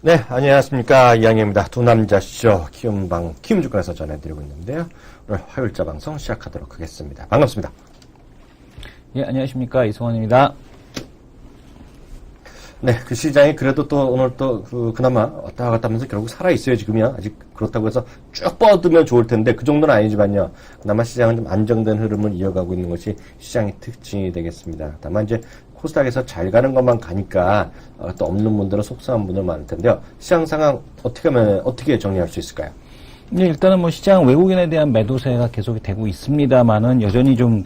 네, 안녕하십니까. 이양입니다. 두 남자쇼 키움증권에서 전해드리고 있는데요. 오늘 화요일자 방송 시작하도록 하겠습니다. 반갑습니다. 예, 안녕하십니까. 이승원입니다. 네, 그 시장이 그래도 또 오늘 또 그나마 왔다 갔다 하면서 결국 살아있어요, 지금이야. 아직 그렇다고 해서 쭉 뻗으면 좋을 텐데 그 정도는 아니지만요. 그나마 시장은 좀 안정된 흐름을 이어가고 있는 것이 시장의 특징이 되겠습니다. 다만 이제 코스닥에서 잘 가는 것만 가니까 또 없는 분들은 속상한 분들 많을 텐데요. 시장 상황 어떻게 정리할 수 있을까요? 네, 일단은 뭐 시장 외국인에 대한 매도세가 계속이 되고 있습니다만은 여전히 좀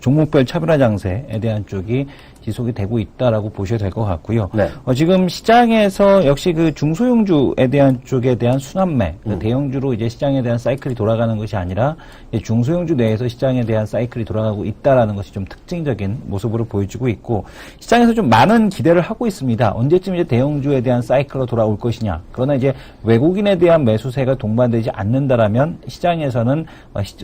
종목별 차별화 장세에 대한 쪽이 지속이 되고 있다라고 보셔야 될 것 같고요. 네. 지금 시장에서 역시 중소형주에 대한 쪽에 대한 순환매, 대형주로 이제 시장에 대한 사이클이 돌아가는 것이 아니라 중소형주 내에서 시장에 대한 사이클이 돌아가고 있다라는 것이 좀 특징적인 모습으로 보여지고 있고, 시장에서 좀 많은 기대를 하고 있습니다. 언제쯤 이제 대형주에 대한 사이클로 돌아올 것이냐. 그러나 이제 외국인에 대한 매수세가 동반되지 않는다라면 시장에서는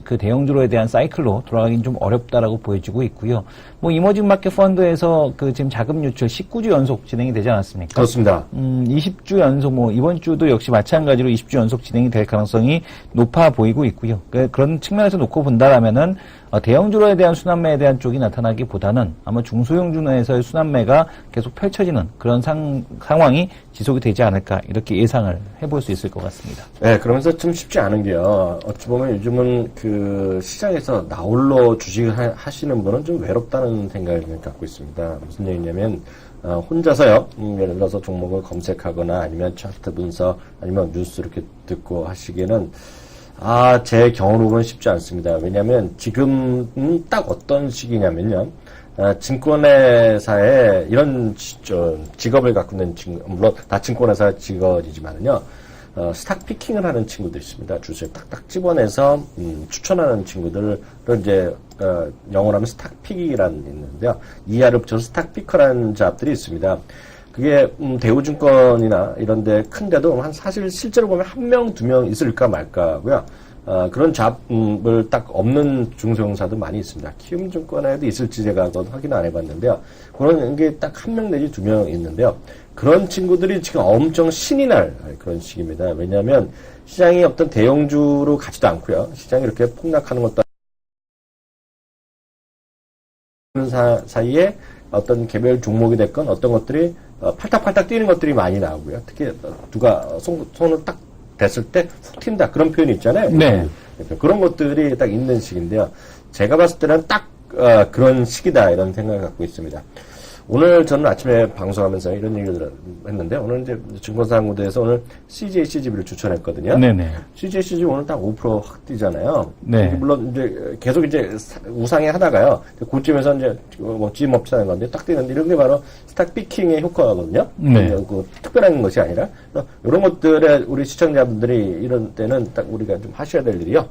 그 대형주로에 대한 사이클로 돌아가긴 좀 어렵다라고 보여지고 있고요. 뭐 이머징 마켓 펀드에서 지금 자금 유출 19주 연속 진행이 되지 않았습니까? 그렇습니다. 20주 연속, 이번 주도 역시 마찬가지로 20주 연속 진행이 될 가능성이 높아 보이고 있고요. 그런 측면에서 놓고 본다라면은, 대형주로에 대한 순환매에 대한 쪽이 나타나기보다는 아마 중소형주 내에서의 순환매가 계속 펼쳐지는 그런 상황이 지속이 되지 않을까, 이렇게 예상을 해볼 수 있을 것 같습니다. 네, 그러면서 좀 쉽지 않은 게요. 어찌 보면 요즘은 시장에서 나홀로 주식을 하시는 분은 좀 외롭다는 생각을 갖고 있습니다. 무슨 얘기냐면, 혼자서요, 예를 들어서 종목을 검색하거나 아니면 차트 분석 아니면 뉴스 이렇게 듣고 하시기에는 제 경우로는 쉽지 않습니다. 왜냐하면 지금은 딱 어떤 시기냐면요. 증권회사에 이런 직업을 갖고 있는 물론 다 증권회사 직업이지만은요. 스탁 피킹을 하는 친구도 있습니다. 주식을 딱딱 집어내서 추천하는 친구들을 이제 영어로 하면 스탁 픽이라는 게 있는데요. 이하를 붙여서 스탁 피커라는 잡들이 있습니다. 그게 대우증권이나 이런데 큰데도 사실 실제로 보면 1명, 2명 있을까 말까고요. 그런 잡을 딱 없는 중소형사도 많이 있습니다. 키움증권에도 있을지 제가 확인 안 해봤는데요. 그런 게 딱 1명 내지 2명 있는데요. 그런 친구들이 지금 엄청 신이 날 그런 시기입니다. 왜냐하면 시장이 어떤 대형주로 가지도 않고요. 시장이 이렇게 폭락하는 것도 사이에 어떤 개별 종목이 됐건 어떤 것들이 팔딱팔딱 뛰는 것들이 많이 나오고요. 특히 누가 손을 딱 댔을 때 훅 튄다 그런 표현이 있잖아요. 네. 그런 것들이 딱 있는 시기인데요. 제가 봤을 때는 딱 그런 시기다 이런 생각을 갖고 있습니다. 오늘 저는 아침에 방송하면서 이런 얘기를 했는데 오늘 이제 증권사무대에서 오늘 CJ/CGV를 추천했거든요. 네네. CJ/CGV 오늘 딱 5% 뛰잖아요. 네. 물론 이제 계속 이제 우상해 하다가요. 고점에서 이제 찜 업체하는 건데 딱 뛰는데 이런 게 바로 스탁 피킹의 효과거든요. 네. 특별한 것이 아니라 이런 것들에 우리 시청자분들이 이런 때는 딱 우리가 좀 하셔야 될 일이요.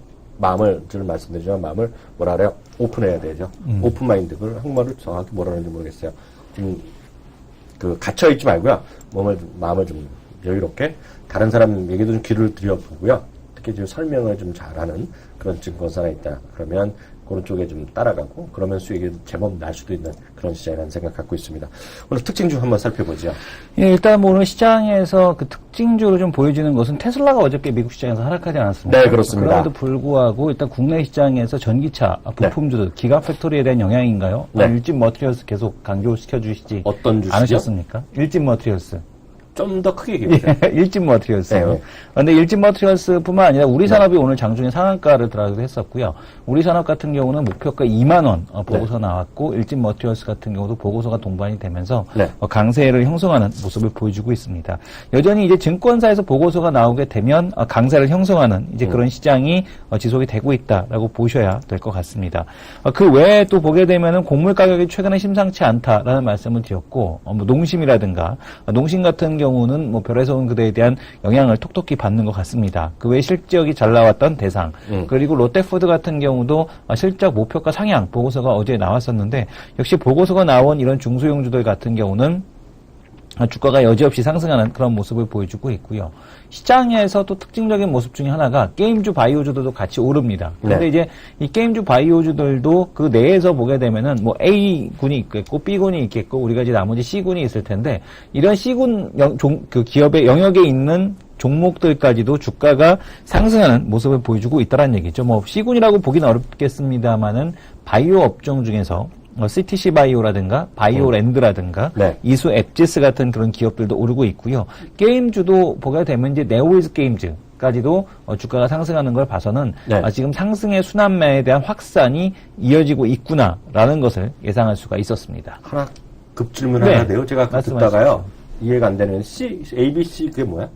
저는 말씀드리지만 마음을 뭐라 그래요? 오픈해야 되죠. 오픈 마인드. 그걸 한국말로 정확히 뭐라 하는지 모르겠어요. 지금 갇혀있지 말고요. 마음을 좀 여유롭게 다른 사람 얘기도 좀 귀를 들여보고요. 특히 좀 설명을 좀 잘하는 그런 증권사가 있다. 그러면 그런 쪽에 좀 따라가고 그러면 수익이 제법 날 수도 있는 그런 시장이라는 생각 갖고 있습니다. 오늘 특징주 한번 살펴보죠. 예, 일단 오늘 시장에서 특징주로 좀 보여지는 것은 테슬라가 어저께 미국 시장에서 하락하지 않았습니까? 네, 그렇습니다. 그럼에도 불구하고 일단 국내 시장에서 전기차 부품주들, 네. 기가팩토리에 대한 영향인가요? 네. 일진 머티리얼스 계속 강조시켜 주시지 어떤 주시죠? 않으셨습니까? 일진 머티리얼스. 좀 더 크게 얘기해주세요. 일진 머티리얼스요. 네. 근데 일진 머티리얼스뿐만 아니라 우리 산업이 오늘 장중에 상한가를 들어가기도 했었고요. 우리 산업 같은 경우는 목표가 2만 원 보고서 나왔고 일진 머티리얼스 같은 경우도 보고서가 동반이 되면서 강세를 형성하는 모습을 보여주고 있습니다. 여전히 이제 증권사에서 보고서가 나오게 되면 강세를 형성하는 이제 그런 시장이 지속이 되고 있다라고 보셔야 될 것 같습니다. 그 외에 또 보게 되면은 곡물 가격이 최근에 심상치 않다라는 말씀을 드렸고, 농심이라든가 농심 같은 경우는 별에서 온 그대에 대한 영향을 톡톡히 받는 것 같습니다. 그 외 실적이 잘 나왔던 대상, 그리고 롯데푸드 같은 경우도 실적 목표가 상향 보고서가 어제 나왔었는데 역시 보고서가 나온 이런 중소형주들 같은 경우는 주가가 여지없이 상승하는 그런 모습을 보여주고 있고요. 시장에서 또 특징적인 모습 중에 하나가 게임주 바이오주들도 같이 오릅니다. 그런데 네. 이제 이 게임주 바이오주들도 그 내에서 보게 되면은 뭐 A군이 있겠고 B군이 있겠고 우리가 이제 나머지 C군이 있을 텐데 이런 C군 그 기업의 영역에 있는 종목들까지도 주가가 상승하는 모습을 보여주고 있다는 얘기죠. 뭐 C군이라고 보기는 어렵겠습니다만은 바이오 업종 중에서 CTC 바이오라든가 바이오랜드라든가 네. 이수 앱지스 같은 그런 기업들도 오르고 있고요. 게임주도 보게 되면 이제 네오이즈 게임즈까지도 주가가 상승하는 걸 봐서는 네. 지금 상승의 순환매에 대한 확산이 이어지고 있구나라는 것을 예상할 수가 있었습니다. 하나 급질문 네. 하나 돼요. 제가 말씀하십시오. 듣다가요. 이해가 안 되는 ABC 그게 뭐야?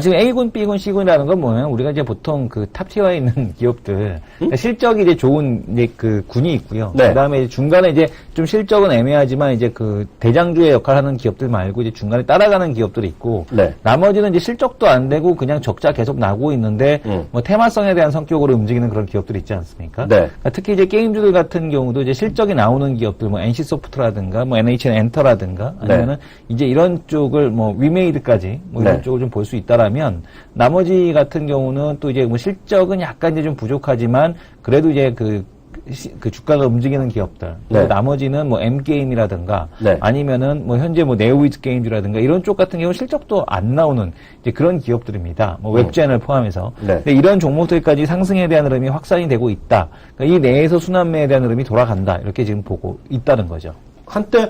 지금 A군, B군, C군이라는 건 뭐냐면 우리가 이제 보통 그 탑티어에 있는 기업들 그러니까 실적이 이제 좋은 이제 그 군이 있고요. 네. 그다음에 중간에 이제 좀 실적은 애매하지만 이제 그 대장주의 역할을 하는 기업들 말고 이제 중간에 따라가는 기업들이 있고 네. 나머지는 이제 실적도 안 되고 그냥 적자 계속 나고 있는데 뭐 테마성에 대한 성격으로 움직이는 그런 기업들이 있지 않습니까? 네. 그러니까 특히 이제 게임주들 같은 경우도 이제 실적이 나오는 기업들 뭐 NC소프트라든가 뭐 NHN 엔터라든가 아니면은 이제 이런 쪽을 뭐 위메이드까지 뭐 이런 네. 쪽을 좀 볼 수 있다라면 나머지 같은 경우는 또 이제 뭐 실적은 약간 이제 좀 부족하지만 그래도 이제 그 주가가 움직이는 기업들 네. 나머지는 뭐 M게임이라든가 네. 아니면은 뭐 현재 뭐 네오위즈 게임즈라든가 이런 쪽 같은 경우 실적도 안 나오는 이제 그런 기업들입니다. 뭐 웹젠을 포함해서. 네. 근데 이런 종목들까지 상승에 대한 흐름이 확산이 되고 있다. 그러니까 이 내에서 순환매에 대한 흐름이 돌아간다. 이렇게 지금 보고 있다는 거죠. 한때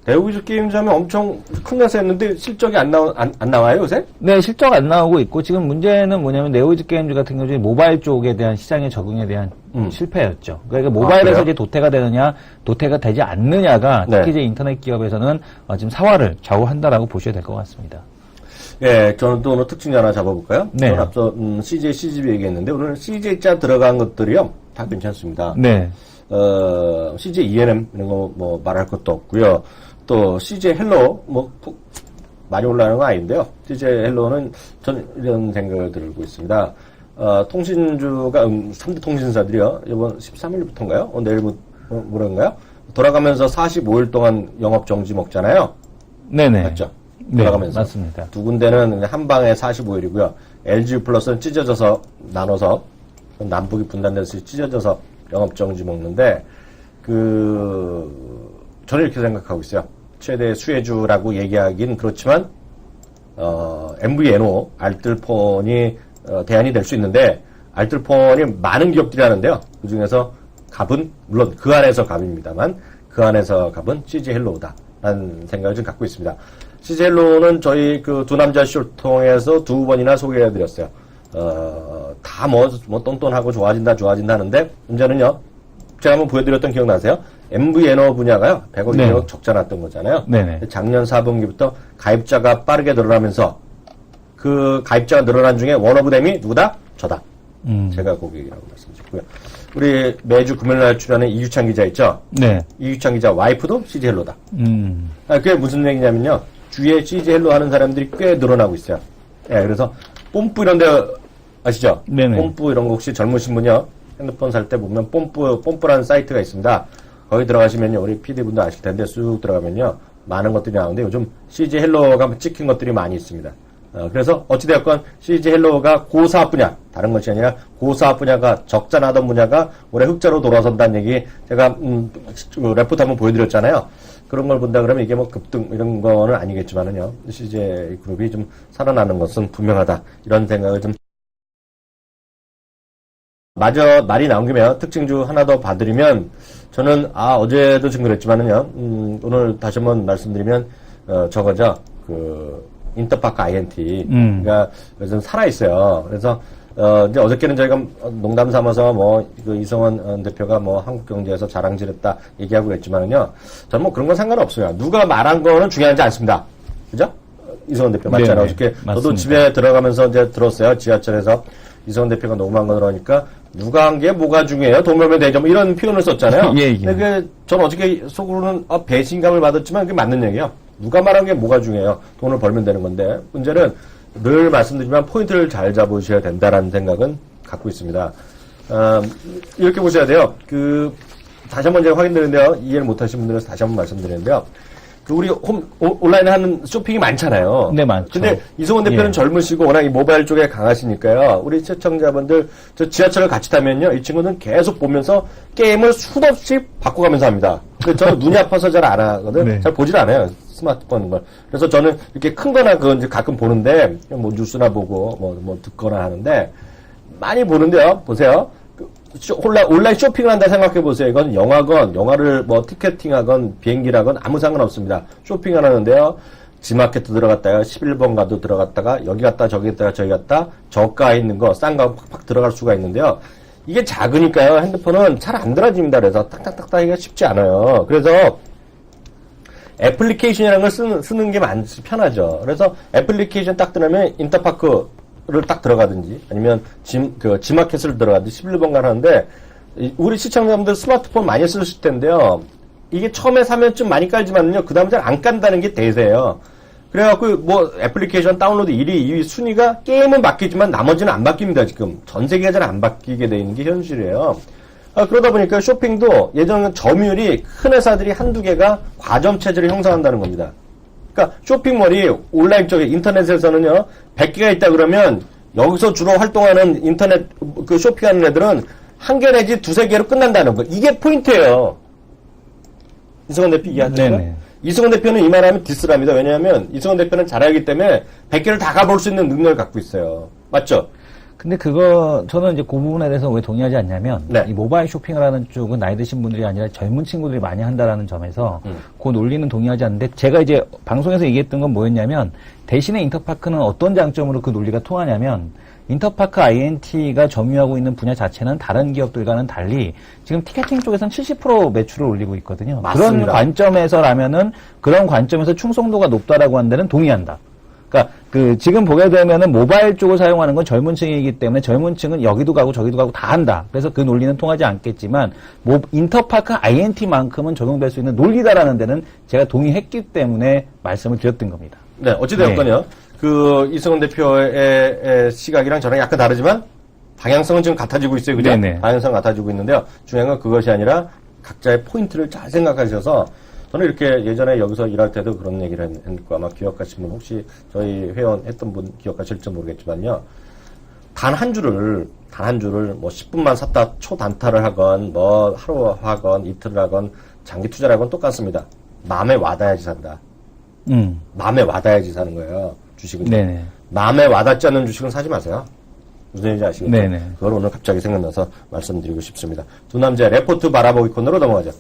네오위즈 게임즈 하면 엄청 큰 회사 했는데 실적이 안 나와요, 요새? 네, 실적 안 나오고 있고 지금 문제는 뭐냐면 네오위즈 게임즈 같은 경우에 모바일 쪽에 대한 시장의 적응에 대한 실패였죠. 그러니까 모바일에서 그래요? 이제 도태가 되느냐, 도태가 되지 않느냐가 네. 특히 이제 인터넷 기업에서는 지금 사활을 좌우한다라고 보셔야 될 것 같습니다. 예, 저는 또 오늘 특징 하나 잡아볼까요? 네. 저는 앞서 CJ, CGV 얘기했는데 오늘 CJ자 들어간 것들이요 다 괜찮습니다. 네. CJ ENM 이런 거 뭐 말할 것도 없고요. 또 CJ 헬로 뭐 많이 올라가는 건 아닌데요. CJ 헬로는 저는 이런 생각을 들고 있습니다. 통신주가 3대 통신사들이요. 이번 13일부터인가요? 내일부터 뭐란가요? 돌아가면서 45일 동안 영업 정지 먹잖아요. 네네. 맞죠? 네, 돌아가면서. 맞습니다. 두 군데는 한 방에 45일이고요. LG 플러스는 찢어져서 나눠서 남북이 분단돼서 찢어져서 영업 정지 먹는데 저는 이렇게 생각하고 있어요. 최대 수혜주라고 얘기하긴 그렇지만 MVNO 알뜰폰이 대안이 될 수 있는데 알뜰폰이 많은 기업들이 하는데요. 그 중에서 갑은 물론 그 안에서 갑입니다만 그 안에서 갑은 CJ헬로우다라는 생각을 좀 갖고 있습니다. CJ헬로우는 저희 그 두 남자 쇼를 통해서 2번이나 소개해드렸어요. 다 뭐 똔똔하고 좋아진다 하는데 문제는요. 제가 한번 보여드렸던 기억나세요? MVNO 분야가요. 100억 네. 2억 적자 났던 거잖아요. 네네. 작년 4분기부터 가입자가 빠르게 늘어나면서 그 가입자가 늘어난 중에 원오브댐이 누구다? 저다. 제가 고객이라고 말씀드렸고요. 우리 매주 금요일날 출연하는 이규찬 기자 있죠? 네. 이규찬 기자 와이프도 CJ헬로다. 음. 그게 무슨 얘기냐면요. 주위에 CJ헬로 하는 사람들이 꽤 늘어나고 있어요. 예, 그래서 뽐뿌 이런 데 아시죠? 네네. 뽐뿌 이런 거 혹시 젊으신 분이요. 핸드폰 살 때 보면 뽐뿌라는 사이트가 있습니다. 거기 들어가시면요. 우리 PD분도 아실 텐데 쑥 들어가면요. 많은 것들이 나오는데 요즘 CJ헬로가 찍힌 것들이 많이 있습니다. 그래서 어찌되었건 CJ헬로가 고사업 분야, 다른 것이 아니라 고사업 분야가 적자 나던 분야가 올해 흑자로 돌아선다는 얘기 제가 레포트 한번 보여드렸잖아요. 그런 걸 본다 그러면 이게 뭐 급등 이런 거는 아니겠지만은요. CJ 그룹이 좀 살아나는 것은 분명하다. 이런 생각을 좀 마저 말이 나온 김에 특징주 하나 더 봐드리면 저는 어제도 좀 그랬지만은요 오늘 다시 한번 말씀드리면 저거죠 인터파크 INT 그러니까 요즘 살아있어요. 그래서 이제 어저께는 저희가 농담 삼아서 그 이성원 대표가 한국경제에서 자랑질했다 얘기하고 그랬지만은요 저는 뭐 그런 건 상관없어요. 누가 말한 거는 중요하지 않습니다. 그죠? 이성원 대표 맞잖아요. 어저께 저도 집에 들어가면서 이제 들었어요. 지하철에서 이성원 대표가 녹음한 거 들어오니까 누가 한 게 뭐가 중요해요? 동묘면 되죠. 뭐 이런 표현을 썼잖아요. 예. 근데 저는 어저께 속으로는 배신감을 받았지만 그게 맞는 얘기예요. 누가 말한 게 뭐가 중요해요? 돈을 벌면 되는 건데 문제는 늘 말씀드리지만 포인트를 잘 잡으셔야 된다라는 생각은 갖고 있습니다. 이렇게 보셔야 돼요. 다시 한번 제가 확인드리는데요. 이해를 못하신 분들은 다시 한번 말씀드리는데요. 우리 온라인에 하는 쇼핑이 많잖아요. 네, 많죠. 근데 이승원 대표는 예. 젊으시고 워낙 이 모바일 쪽에 강하시니까요. 우리 시청자분들 저 지하철을 같이 타면요. 이 친구는 계속 보면서 게임을 수도 없이 바꿔가면서 합니다. 근데 저는 눈이 아파서 잘 안 하거든. 네. 잘 보질 않아요. 스마트폰 걸. 그래서 저는 이렇게 큰 거나 그건 이제 가끔 보는데 뭐 뉴스나 보고 뭐 듣거나 하는데 많이 보는데요. 보세요. 온라인 쇼핑을 한다 생각해 보세요. 이건 영화를 뭐 티켓팅하건 비행기라건 아무 상관없습니다. 쇼핑을 하는데요. 지마켓도 들어갔다가 11번 가도 들어갔다가 여기 갔다 저기 갔다가 저기 갔다 저가에 있는 거 싼 거 팍팍 들어갈 수가 있는데요. 이게 작으니까요. 핸드폰은 잘 안 들어집니다. 그래서 딱딱딱딱 하기가 쉽지 않아요. 그래서 애플리케이션이라는 걸 쓰는 게 편하죠. 그래서 애플리케이션 딱 들어가면 인터파크를 딱 들어가든지 아니면 지마켓을 들어가든지 11번 가는데 우리 시청자분들 스마트폰 많이 쓰실 텐데요. 이게 처음에 사면 좀 많이 깔지만요. 그 다음에 잘 안 깐다는 게 대세예요. 그래갖고 뭐 애플리케이션 다운로드 1위, 2위 순위가 게임은 바뀌지만 나머지는 안 바뀝니다. 지금 전 세계가 잘 안 바뀌게 돼 있는 게 현실이에요. 그러다 보니까 쇼핑도 예전에 점유율이 큰 회사들이 한두 개가 과점 체제를 형성한다는 겁니다. 그러니까 쇼핑몰이 온라인 쪽에 인터넷에서는요 100개가 있다 그러면 여기서 주로 활동하는 인터넷 그 쇼핑하는 애들은 한 개 내지 두세 개로 끝난다는 거. 이게 포인트예요. 이승원 대표 이해하시죠? 이승원 대표는 이 말하면 디스랍니다. 왜냐하면 이승원 대표는 잘하기 때문에 100개를 다 가볼 수 있는 능력을 갖고 있어요. 맞죠? 근데 저는 이제 그 부분에 대해서 왜 동의하지 않냐면, 네. 이 모바일 쇼핑을 하는 쪽은 나이 드신 분들이 아니라 젊은 친구들이 많이 한다라는 점에서, 그 논리는 동의하지 않는데, 제가 이제 방송에서 얘기했던 건 뭐였냐면, 대신에 인터파크는 어떤 장점으로 그 논리가 통하냐면, 인터파크 INT가 점유하고 있는 분야 자체는 다른 기업들과는 달리 지금 티켓팅 쪽에서는 70% 매출을 올리고 있거든요. 맞습니다. 그런 관점에서라면은 그런 관점에서 충성도가 높다라고 한 데는 동의한다. 그러니까 지금 보게 되면은 모바일 쪽을 사용하는 건 젊은 층이기 때문에 젊은 층은 여기도 가고 저기도 가고 다 한다. 그래서 그 논리는 통하지 않겠지만 인터파크 INT만큼은 적용될 수 있는 논리다라는 데는 제가 동의했기 때문에 말씀을 드렸던 겁니다. 네, 어찌되었건요. 이승원 대표의 시각이랑 저랑 약간 다르지만 방향성은 지금 같아지고 있어요. 그죠? 네네. 방향성은 같아지고 있는데요. 중요한 건 그것이 아니라 각자의 포인트를 잘 생각하셔서 저는 이렇게 예전에 여기서 일할 때도 그런 얘기를 했고 아마 기억하신 분 혹시 저희 회원 했던 분 기억하실지 모르겠지만요. 단 한 줄을 뭐 10분만 샀다 초단타를 하건 뭐 하루 하건 이틀을 하건 장기 투자를 하건 똑같습니다. 마음에 와닿아야지 산다. 마음에 와닿아야지 사는 거예요. 주식은. 네네. 마음에 와닿지 않는 주식은 사지 마세요. 무슨 얘기인지 아시겠죠? 네네. 그걸 오늘 갑자기 생각나서 말씀드리고 싶습니다. 두 남자의 레포트 바라보기 코너로 넘어가죠.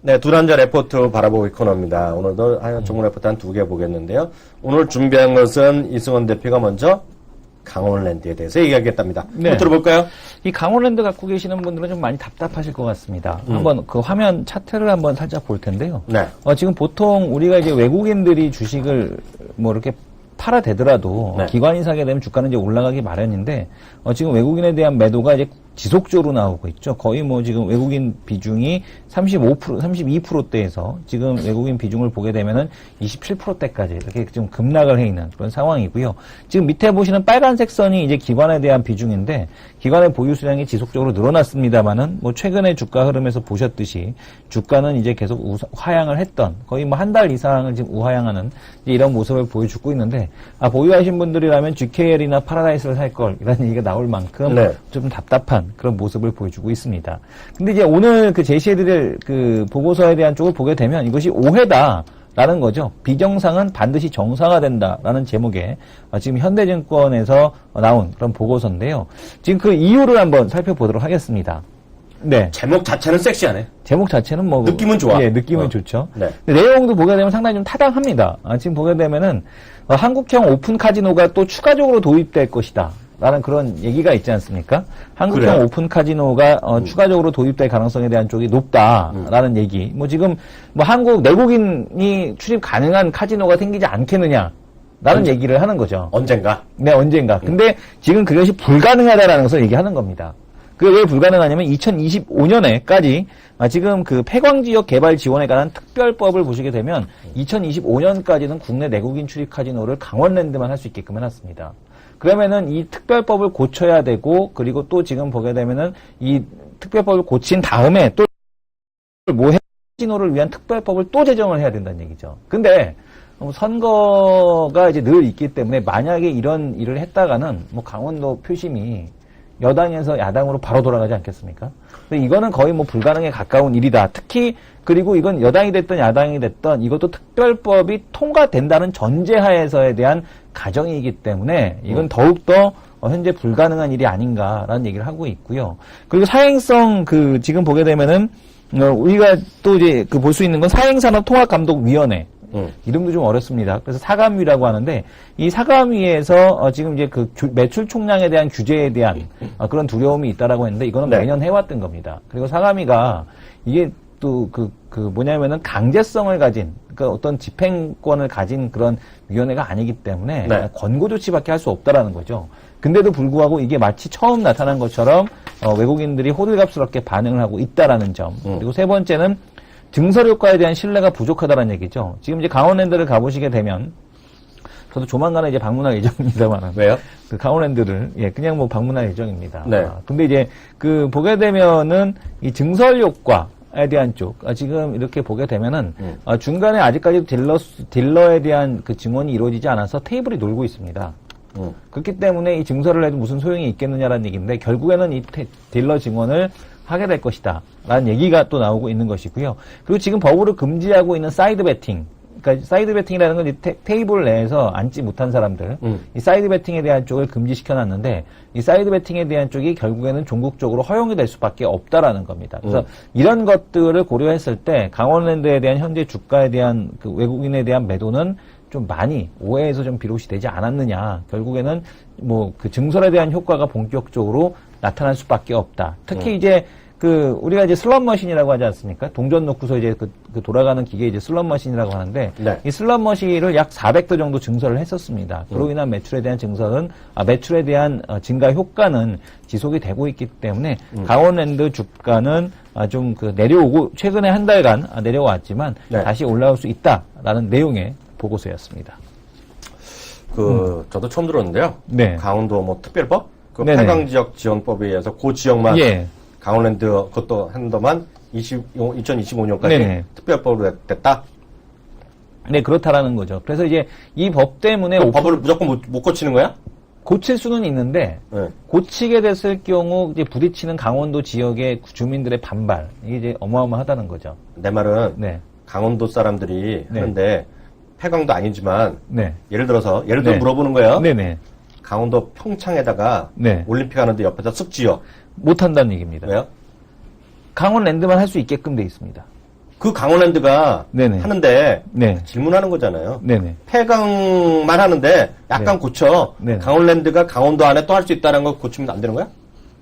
네, 두 남자 레포트 바라보기 코너입니다. 오늘도 종로 레포트 한 2개 보겠는데요. 오늘 준비한 것은 이승원 대표가 먼저 강원랜드에 대해서 얘기하겠답니다. 네. 한번 들어볼까요? 이 강원랜드 갖고 계시는 분들은 좀 많이 답답하실 것 같습니다. 한번 그 화면 차트를 한번 살짝 볼 텐데요. 네. 지금 보통 우리가 이제 외국인들이 주식을 뭐 이렇게 팔아대더라도 네. 기관이 사게 되면 주가는 이제 올라가기 마련인데 지금 외국인에 대한 매도가 이제 지속적으로 나오고 있죠. 거의 뭐 지금 외국인 비중이 35%, 32%대에서 지금 외국인 비중을 보게 되면은 27%대까지 이렇게 좀 급락을 해 있는 그런 상황이고요. 지금 밑에 보시는 빨간색 선이 이제 기관에 대한 비중인데 기관의 보유 수량이 지속적으로 늘어났습니다만은 뭐 최근의 주가 흐름에서 보셨듯이 주가는 이제 계속 하향을 했던 거의 뭐 한 달 이상을 지금 우하향하는 이런 모습을 보여주고 있는데 보유하신 분들이라면 GKL이나 파라다이스를 살 걸 이런 얘기가 나올 만큼 네. 좀 답답한 그런 모습을 보여주고 있습니다. 근데 이제 오늘 제시해드릴 보고서에 대한 쪽을 보게 되면 이것이 오해다라는 거죠. 비정상은 반드시 정상화된다라는 제목의 지금 현대증권에서 나온 그런 보고서인데요. 지금 그 이유를 한번 살펴보도록 하겠습니다. 네. 제목 자체는 섹시하네. 제목 자체는 뭐 느낌은 좋아. 예, 느낌은 좋죠. 네. 근데 내용도 보게 되면 상당히 좀 타당합니다. 지금 보게 되면은 한국형 오픈 카지노가 또 추가적으로 도입될 것이다. 라는 그런 얘기가 있지 않습니까? 한국형 그래요? 오픈 카지노가 추가적으로 도입될 가능성에 대한 쪽이 높다라는 얘기. 뭐 지금 뭐 한국 내국인이 출입 가능한 카지노가 생기지 않겠느냐라는 얘기를 하는 거죠. 언젠가. 네, 언젠가. 근데 지금 그것이 불가능하다라는 것을 얘기하는 겁니다. 그게 왜 불가능하냐면 2025년에까지 지금 그 폐광지역 개발 지원에 관한 특별법을 보시게 되면 2025년까지는 국내 내국인 출입 카지노를 강원랜드만 할 수 있게끔 해놨습니다. 그러면은 이 특별법을 고쳐야 되고, 그리고 또 지금 보게 되면은 이 특별법을 고친 다음에 또 뭐 카지노를 위한 특별법을 또 제정을 해야 된다는 얘기죠. 근데 선거가 이제 늘 있기 때문에 만약에 이런 일을 했다가는 뭐 강원도 표심이 여당에서 야당으로 바로 돌아가지 않겠습니까? 근데 이거는 거의 뭐 불가능에 가까운 일이다. 특히 그리고 이건 여당이 됐든 야당이 됐든 이것도 특별법이 통과된다는 전제하에서에 대한 가정이기 때문에 이건 더욱더 현재 불가능한 일이 아닌가라는 얘기를 하고 있고요. 그리고 사행성 지금 보게 되면은 우리가 또 이제 볼 수 있는 건 사행산업통합감독위원회. 이름도 좀 어렵습니다. 그래서 사감위라고 하는데 이 사감위에서 지금 이제 매출 총량에 대한 규제에 대한 그런 두려움이 있다라고 했는데 이거는 네. 매년 해왔던 겁니다. 그리고 사감위가 이게 또 뭐냐면은 강제성을 가진 그러니까 어떤 집행권을 가진 그런 위원회가 아니기 때문에 네. 권고 조치밖에 할 수 없다라는 거죠. 근데도 불구하고 이게 마치 처음 나타난 것처럼 외국인들이 호들갑스럽게 반응을 하고 있다라는 점. 그리고 세 번째는 증설 효과에 대한 신뢰가 부족하다는 얘기죠. 지금 이제 강원랜드를 가보시게 되면 저도 조만간에 이제 방문할 예정입니다만. 왜요? 그 강원랜드를 그냥 뭐 방문할 예정입니다. 네. 근데 이제 보게 되면은 이 증설 효과에 대한 쪽 지금 이렇게 보게 되면은 중간에 아직까지 딜러에 대한 그 증언이 이루어지지 않아서 테이블이 놀고 있습니다. 그렇기 때문에 이 증설을 해도 무슨 소용이 있겠느냐라는 얘기인데 결국에는 이 딜러 증언을 하게 될 것이다. 라는 얘기가 또 나오고 있는 것이고요. 그리고 지금 법으로 금지하고 있는 사이드 베팅. 그러니까 사이드 베팅이라는 건 테이블 내에서 앉지 못한 사람들. 이 사이드 베팅에 대한 쪽을 금지시켜 놨는데 이 사이드 베팅에 대한 쪽이 결국에는 종국적으로 허용이 될 수밖에 없다라는 겁니다. 그래서 이런 것들을 고려했을 때 강원랜드에 대한 현재 주가에 대한 그 외국인에 대한 매도는 좀 많이 오해에서 좀 비롯이 되지 않았느냐. 결국에는 뭐 그 증설에 대한 효과가 본격적으로 나타날 수밖에 없다. 특히 이제 우리가 이제 슬롯머신이라고 하지 않습니까? 동전 넣고서 이제 돌아가는 기계 이제 슬롯머신이라고 하는데, 네. 이 슬롯머신을 약 400대 정도 증설을 했었습니다. 그로 인한 매출에 대한 매출에 대한 증가 효과는 지속이 되고 있기 때문에, 강원랜드 주가는 좀 내려오고, 최근에 한 달간 내려왔지만, 네. 다시 올라올 수 있다라는 내용의 보고서였습니다. 저도 처음 들었는데요. 네. 강원도 뭐 특별법? 네네. 폐광지역 지원법에 의해서 그 지역만 강원랜드 그것도 한도만 2025년까지 네네. 특별법으로 됐다? 네, 그렇다라는 거죠. 그래서 이제 이 법 때문에 법을 무조건 못 고치는 거야? 고칠 수는 있는데 네. 고치게 됐을 경우 이제 부딪히는 강원도 지역의 주민들의 반발 이게 이제 어마어마하다는 거죠. 내 말은 네. 강원도 사람들이 네. 하는데 폐광도 아니지만 네. 예를 들어 네. 물어보는 거예요. 네네. 강원도 평창에다가 네. 올림픽 하는데 옆에다 쑥 지어. 못 한다는 얘기입니다. 왜요? 강원랜드만 할 수 있게끔 돼 있습니다. 그 강원랜드가 네네. 하는데 네. 질문하는 거잖아요. 네네. 폐광만 하는데 약간 네. 고쳐. 네네. 강원랜드가 강원도 안에 또 할 수 있다는 거 고치면 안 되는 거야?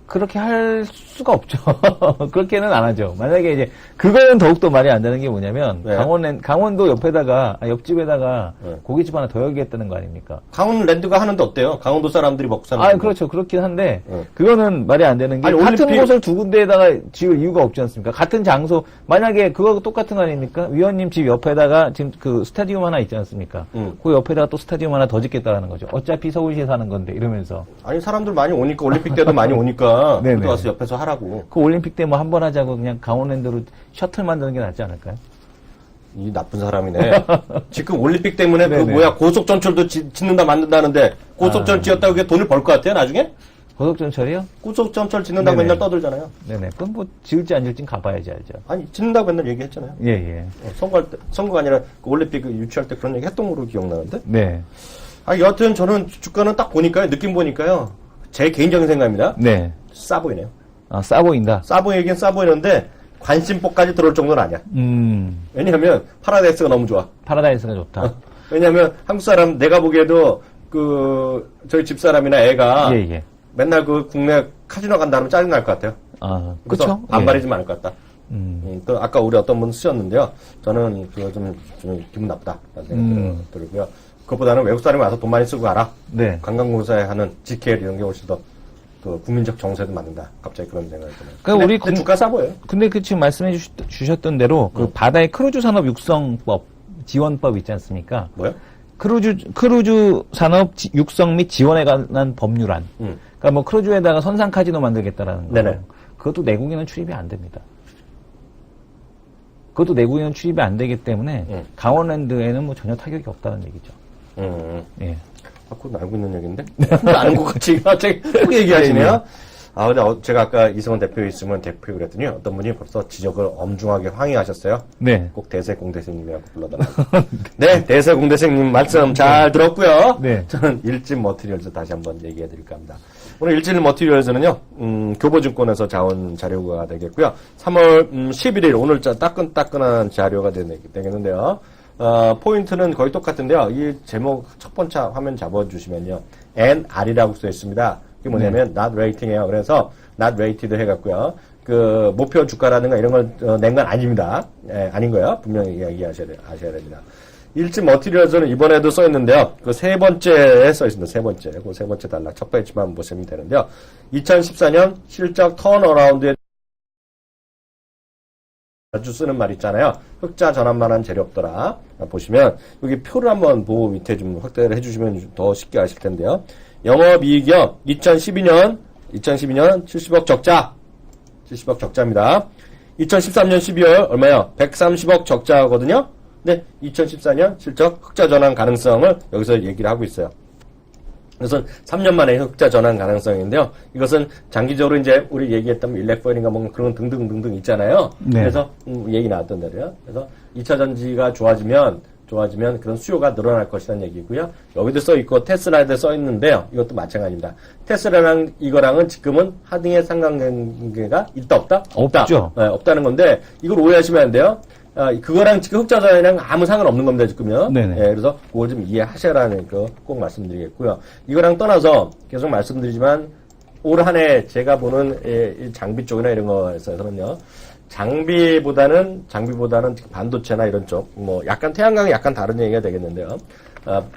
그렇게 할 수가 없죠. 그렇게는 안 하죠. 만약에 이제 그거는 더욱더 말이 안 되는 게 뭐냐면 네. 강원도 옆에다가 옆집에다가 네. 고깃집 하나 더 열겠다는 거 아닙니까? 강원랜드가 하는데 어때요? 강원도 사람들이 먹고 사는 거. 그렇죠. 그렇긴 한데 네. 그거는 말이 안 되는 게 아니, 같은 올림픽- 곳을 두 군데에다가 지을 이유가 없지 않습니까? 같은 장소 만약에 그거 똑같은 거 아닙니까? 위원님 집 옆에다가 지금 그 스타디움 하나 있지 않습니까? 그 옆에다가 또 스타디움 하나 더 짓겠다라는 거죠. 어차피 서울시에 사는 건데 이러면서 아니 사람들 많이 오니까 올림픽 때도 많이 오니까 네네. 또 와서 옆에서 하라고. 그 올림픽 때 뭐 한 번 하자고 그냥 강원랜드로 셔틀 만드는 게 낫지 않을까요? 이 나쁜 사람이네. 지금 올림픽 때문에 네네. 고속전철도 짓는다 만든다는데 고속전철 지었다고 그게 돈을 벌 것 같아요 나중에? 고속전철이요? 고속전철 짓는다고 네네. 맨날 떠들잖아요. 네네. 그건 뭐 지을지 안 지을지 가봐야지 알죠. 아니 짓는다고 맨날 얘기했잖아요. 예, 예. 선거할 때 선거가 아니라 그 올림픽 유치할 때 그런 얘기 했던 걸로 기억나는데. 네. 여하튼 저는 주가는 딱 보니까요 느낌 보니까요 제 개인적인 생각입니다. 네. 싸 보이네요. 싸 보인다. 싸 보이긴 싸 보이는데 관심법까지 들어올 정도는 아니야. 왜냐하면 파라다이스가 너무 좋아. 파라다이스가 좋다. 왜냐하면 한국 사람 내가 보기에도 저희 집 사람이나 애가 예, 예. 맨날 국내 카지노 간다면 짜증 날 것 같아요. 그래서 그쵸? 안 예. 바리지 않을 것 같다. 또 아까 우리 어떤 분 쓰셨는데요. 저는 그거 좀 기분 나쁘다. 생각이 들고요. 그것보다는 외국 사람이 와서 돈 많이 쓰고 가라. 네. 관광공사에 하는 GKL 이런 게 훨씬 더 그 국민적 정세도 맞는다. 갑자기 그런 생각이 드네요. 그러니까 근데 주가 싸 보여요. 근데 그 지금 말씀해 주셨던 대로 그 바다의 크루즈 산업 육성법 지원법 있지 않습니까? 뭐요? 크루즈 산업 육성 및 지원에 관한 법률안. 그러니까 뭐 크루즈에다가 선상 카지노 만들겠다라는 거. 네네. 그것도 내국인은 출입이 안 됩니다. 그것도 내국인은 출입이 안 되기 때문에 강원랜드에는 뭐 전혀 타격이 없다는 얘기죠. 예. 아, 그건 알고 있는 얘기인데? 아는 것 같이 갑자기 꼭 얘기하시네요. 아, 근데 제가 아까 이성원 대표 있으면 대표 그랬더니 어떤 분이 벌써 지적을 엄중하게 항의하셨어요. 네. 꼭 대세공대생님이라고 불러달라고. 네, 대세공대생님 말씀 잘 들었고요. 네. 저는 일진 머티리얼즈 다시 한번 얘기해 드릴까 합니다. 오늘 일진 머티리얼즈는요, 교보증권에서 자원 자료가 되겠고요. 3월 11일, 오늘 따끈따끈한 자료가 되겠는데요. 포인트는 거의 똑같은데요. 이 제목 첫 번째 화면 잡아주시면요. NR이라고 써 있습니다. 이게 뭐냐면 not rating이에요. 그래서 not rated 해갖고요. 그 목표 주가라든가 이런 걸 낸 건 아닙니다. 예, 아닌 거예요. 분명히 이야기하셔야 됩니다. 일진 머티리얼즈는 이번에도 써 있는데요. 그 세 번째에 써 있습니다. 세 번째. 그 세 번째 단락 첫 페이지만 보시면 되는데요. 2014년 실적 턴어라운드에 자주 쓰는 말 있잖아요. 흑자 전환만한 재료 없더라. 보시면 여기 표를 한번 보고 밑에 좀 확대를 해주시면 더 쉽게 아실 텐데요. 영업이익이요. 2012년 70억 적자. 70억 적자입니다. 2013년 12월 얼마요? 130억 적자거든요. 근데 2014년 실적 흑자 전환 가능성을 여기서 얘기를 하고 있어요. 그래서 3년 만에 흑자 전환 가능성인데요. 이것은 장기적으로 이제 우리 얘기했던 일렉포인인가 뭐 그런 등등 있잖아요. 네. 그래서 얘기 나왔던 대로요. 그래서 2차 전지가 좋아지면 그런 수요가 늘어날 것이라는 얘기고요. 여기도 써 있고 테슬라에도 써 있는데요. 이것도 마찬가지입니다. 테슬라랑 이거랑은 지금은 하등의 상관관계가 있다 없다? 없죠. 네, 없다는 건데 이걸 오해하시면 안 돼요. 그거랑 지금 흑자 전환이랑 아무 상관없는 겁니다, 지금요. 네네. 예, 그래서 그걸 좀 이해하셔라는 거 꼭 말씀드리겠고요. 이거랑 떠나서 계속 말씀드리지만 올 한 해 제가 보는 이 장비 쪽이나 이런 거에서는요. 장비보다는 반도체나 이런 쪽, 뭐 약간 태양광이 약간 다른 얘기가 되겠는데요.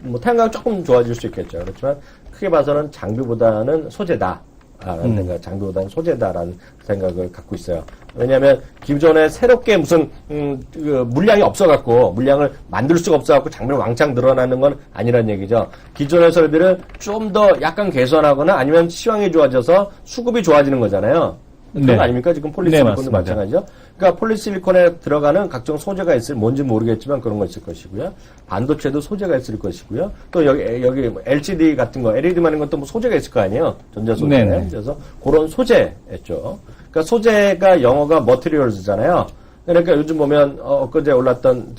뭐 태양광 조금 좋아질 수 있겠죠. 그렇지만 크게 봐서는 장비보다는 소재다. 라는 생각, 장비보다는 소재다라는 생각을 갖고 있어요. 왜냐하면 기존에 새롭게 무슨 그 물량이 없어갖고 물량을 만들 수가 없어갖고 장비를 왕창 늘어나는 건 아니란 얘기죠. 기존의 설비를 좀 더 약간 개선하거나 아니면 시황이 좋아져서 수급이 좋아지는 거잖아요. 그런 네. 거 아닙니까? 지금 폴리실리콘도 마찬가지죠. 그러니까 폴리실리콘에 들어가는 각종 소재가 뭔지 모르겠지만 그런 거 있을 것이고요. 반도체도 소재가 있을 것이고요. 또 여기 LCD 같은 거, LED 많은 것도 뭐 소재가 있을 거 아니에요. 전자소재. 네네. 그래서 그런 소재였죠. 그러니까 소재가 영어가 materials잖아요. 그러니까 요즘 보면 엊그제 올랐던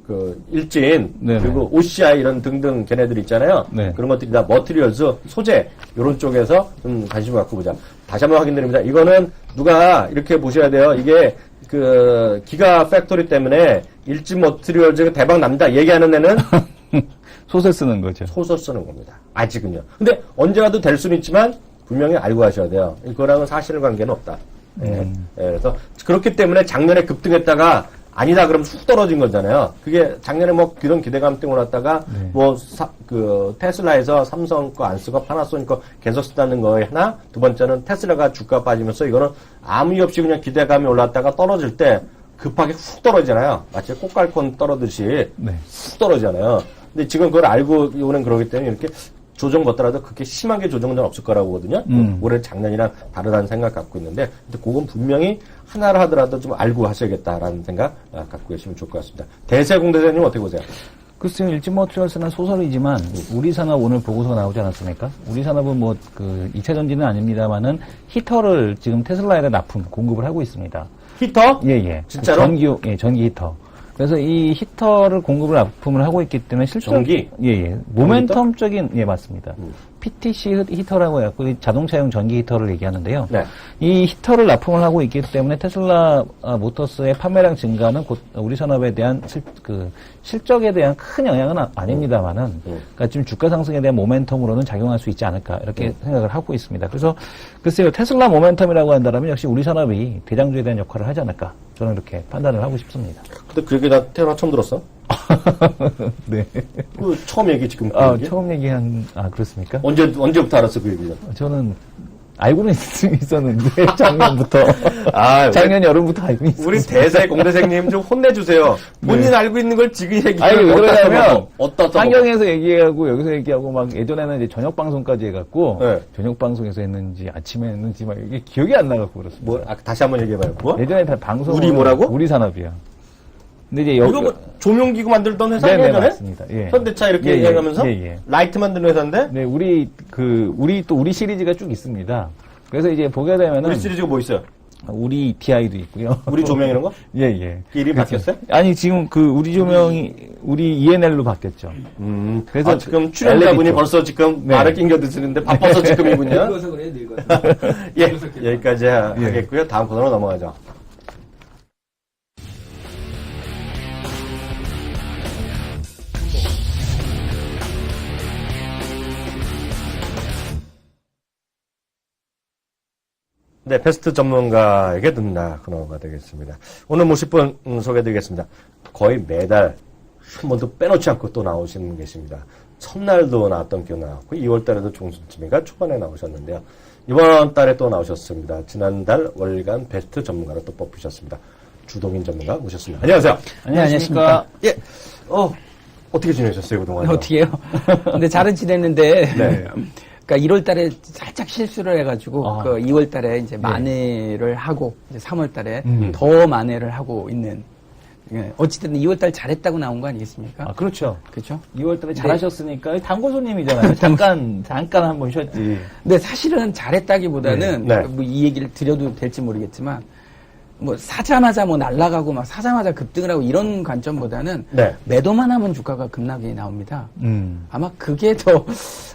그 일진 네네. 그리고 OCI 이런 등등 걔네들 있잖아요. 네. 그런 것들이 다 머티리얼즈 소재 이런 쪽에서 좀 관심을 갖고 보자. 다시 한번 확인드립니다. 이거는 누가 이렇게 보셔야 돼요. 이게 그 기가 팩토리 때문에 일진 머티리얼즈가 대박 납니다. 얘기하는 애는 소설 쓰는 거죠. 소설 쓰는 겁니다. 아직은요. 근데 언제라도 될 수는 있지만 분명히 알고 하셔야 돼요. 이거랑은 사실관계는 없다. 예, 그래서 그렇기 때문에 작년에 급등했다가 아니다 그러면 쑥 떨어진 거잖아요. 그게 작년에 뭐 그런 기대감 때문에 왔다가 테슬라에서 삼성 거 안 쓰고 파나소닉 거 계속 쓰다는 거에 하나, 두 번째는 테슬라가 주가 빠지면서 이거는 아무 이유 없이 그냥 기대감이 올랐다가 떨어질 때 급하게 훅 떨어지잖아요. 마치 꽃갈콘 떨어듯이 훅 떨어지잖아요. 근데 지금 그걸 알고 오는 그러기 때문에 이렇게 조정 받더라도 그렇게 심하게 조정은 없을 거라고 보거든요. 올해 작년이랑 다르다는 생각 갖고 있는데, 근데 그건 분명히 하나를 하더라도 좀 알고 하셔야겠다라는 생각 갖고 계시면 좋을 것 같습니다. 대세공대장님 어떻게 보세요? 글쎄요, 일진머티리얼스는 소설이지만 우리 산업 오늘 보고서가 나오지 않았습니까? 우리 산업은 뭐 그 2차 전지는 아닙니다만은 히터를 지금 테슬라에다 공급을 하고 있습니다. 히터? 예. 진짜로? 전기 히터. 그래서 이 히터를 공급을 납품을 하고 있기 때문에 실제 전기? 예. 모멘텀적인 예 맞습니다. PTC 히터라고 해갖고 자동차용 전기 히터를 얘기하는데요. 네. 이 히터를 납품을 하고 있기 때문에 테슬라 모터스의 판매량 증가는 곧 우리 산업에 대한 실적에 대한 큰 영향은 아닙니다만은 그러니까 지금 주가 상승에 대한 모멘텀으로는 작용할 수 있지 않을까 이렇게 생각을 하고 있습니다. 그래서 글쎄요 테슬라 모멘텀이라고 한다면 역시 우리 산업이 대장주에 대한 역할을 하지 않을까 저는 이렇게 판단을 하고 싶습니다. 근데 그 얘기 나 태어나 처음 들었어. 네. 그 처음 얘기 지금. 그 얘기? 처음 그렇습니까? 언제부터 알았어, 그 얘기는? 저는 알고는 있었는데, 작년부터. 작년 여름부터 알고 있었어요. 우리 대세 공대생님 좀 혼내주세요. 본인 알고 있는 걸 지금 아니, 얘기하면 왜 그러냐면, 어디다 환경에서 얘기하고, 여기서 얘기하고, 막, 예전에는 이제 저녁방송까지 해갖고, 네. 저녁방송에서 했는지, 아침에 했는지, 막, 이게 기억이 안 나갖고 그렇습니다. 뭐, 다시 한번 얘기해봐요. 뭐? 예전에 다 방송. 우리 뭐라고? 우리 산업이요. 근데 이제 이거 뭐 조명기구 만들던 회사예요, 네네, 전에? 맞습니다. 예. 현대차 이렇게 예, 예. 얘기하면서? 예, 예. 라이트 만드는 회사인데? 네, 우리 시리즈가 쭉 있습니다. 그래서 이제 보게 되면은. 우리 시리즈가 뭐 있어요? 우리 DI도 있고요. 우리 조명 이런 거? 예, 예. 이름이 바뀌었어요? 아니, 지금 우리 조명이, 우리 ENL로 바뀌었죠. 그래서 지금 출연자분이 벌써 지금 네. 말을 낑겨 드시는데 바빠서 지금이군요. 늙어서 그래, 늙어서. 예, 여기까지 하겠고요. 다음 코너로 넘어가죠. 네, 베스트 전문가에게 듣는다 코너가 되겠습니다. 오늘 모실 분 소개해드리겠습니다. 거의 매달 한 번도 빼놓지 않고 또 나오시는 분 계십니다. 첫날도 나왔던 기억 나왔고 2월 달에도 종순치미가 초반에 나오셨는데요. 이번 달에 또 나오셨습니다. 지난달 월간 베스트 전문가로 또 뽑히셨습니다. 주동인 전문가 모셨습니다. 안녕하세요. 안녕하십니까. 예. 어떻게 지내셨어요, 그동안? 어떻게요? 근데 잘은 지냈는데, 네. 그러니까 1월 달에 살짝 실수를 해가지고, 그 2월 달에 이제 만회를 하고, 이제 3월 달에 더 만회를 하고 있는, 예. 어쨌든 2월 달 잘했다고 나온 거 아니겠습니까? 그렇죠. 그렇죠? 2월 달에 잘하셨으니까 단골 손님이잖아요. 잠깐 한번 쉬었지. 근데 사실은 잘했다기보다는, 네. 뭐 이 얘기를 드려도 될지 모르겠지만, 뭐 사자마자 뭐 날아가고 막 사자마자 급등을 하고 이런 관점보다는 네. 매도만 하면 주가가 급락이 나옵니다. 아마 그게 더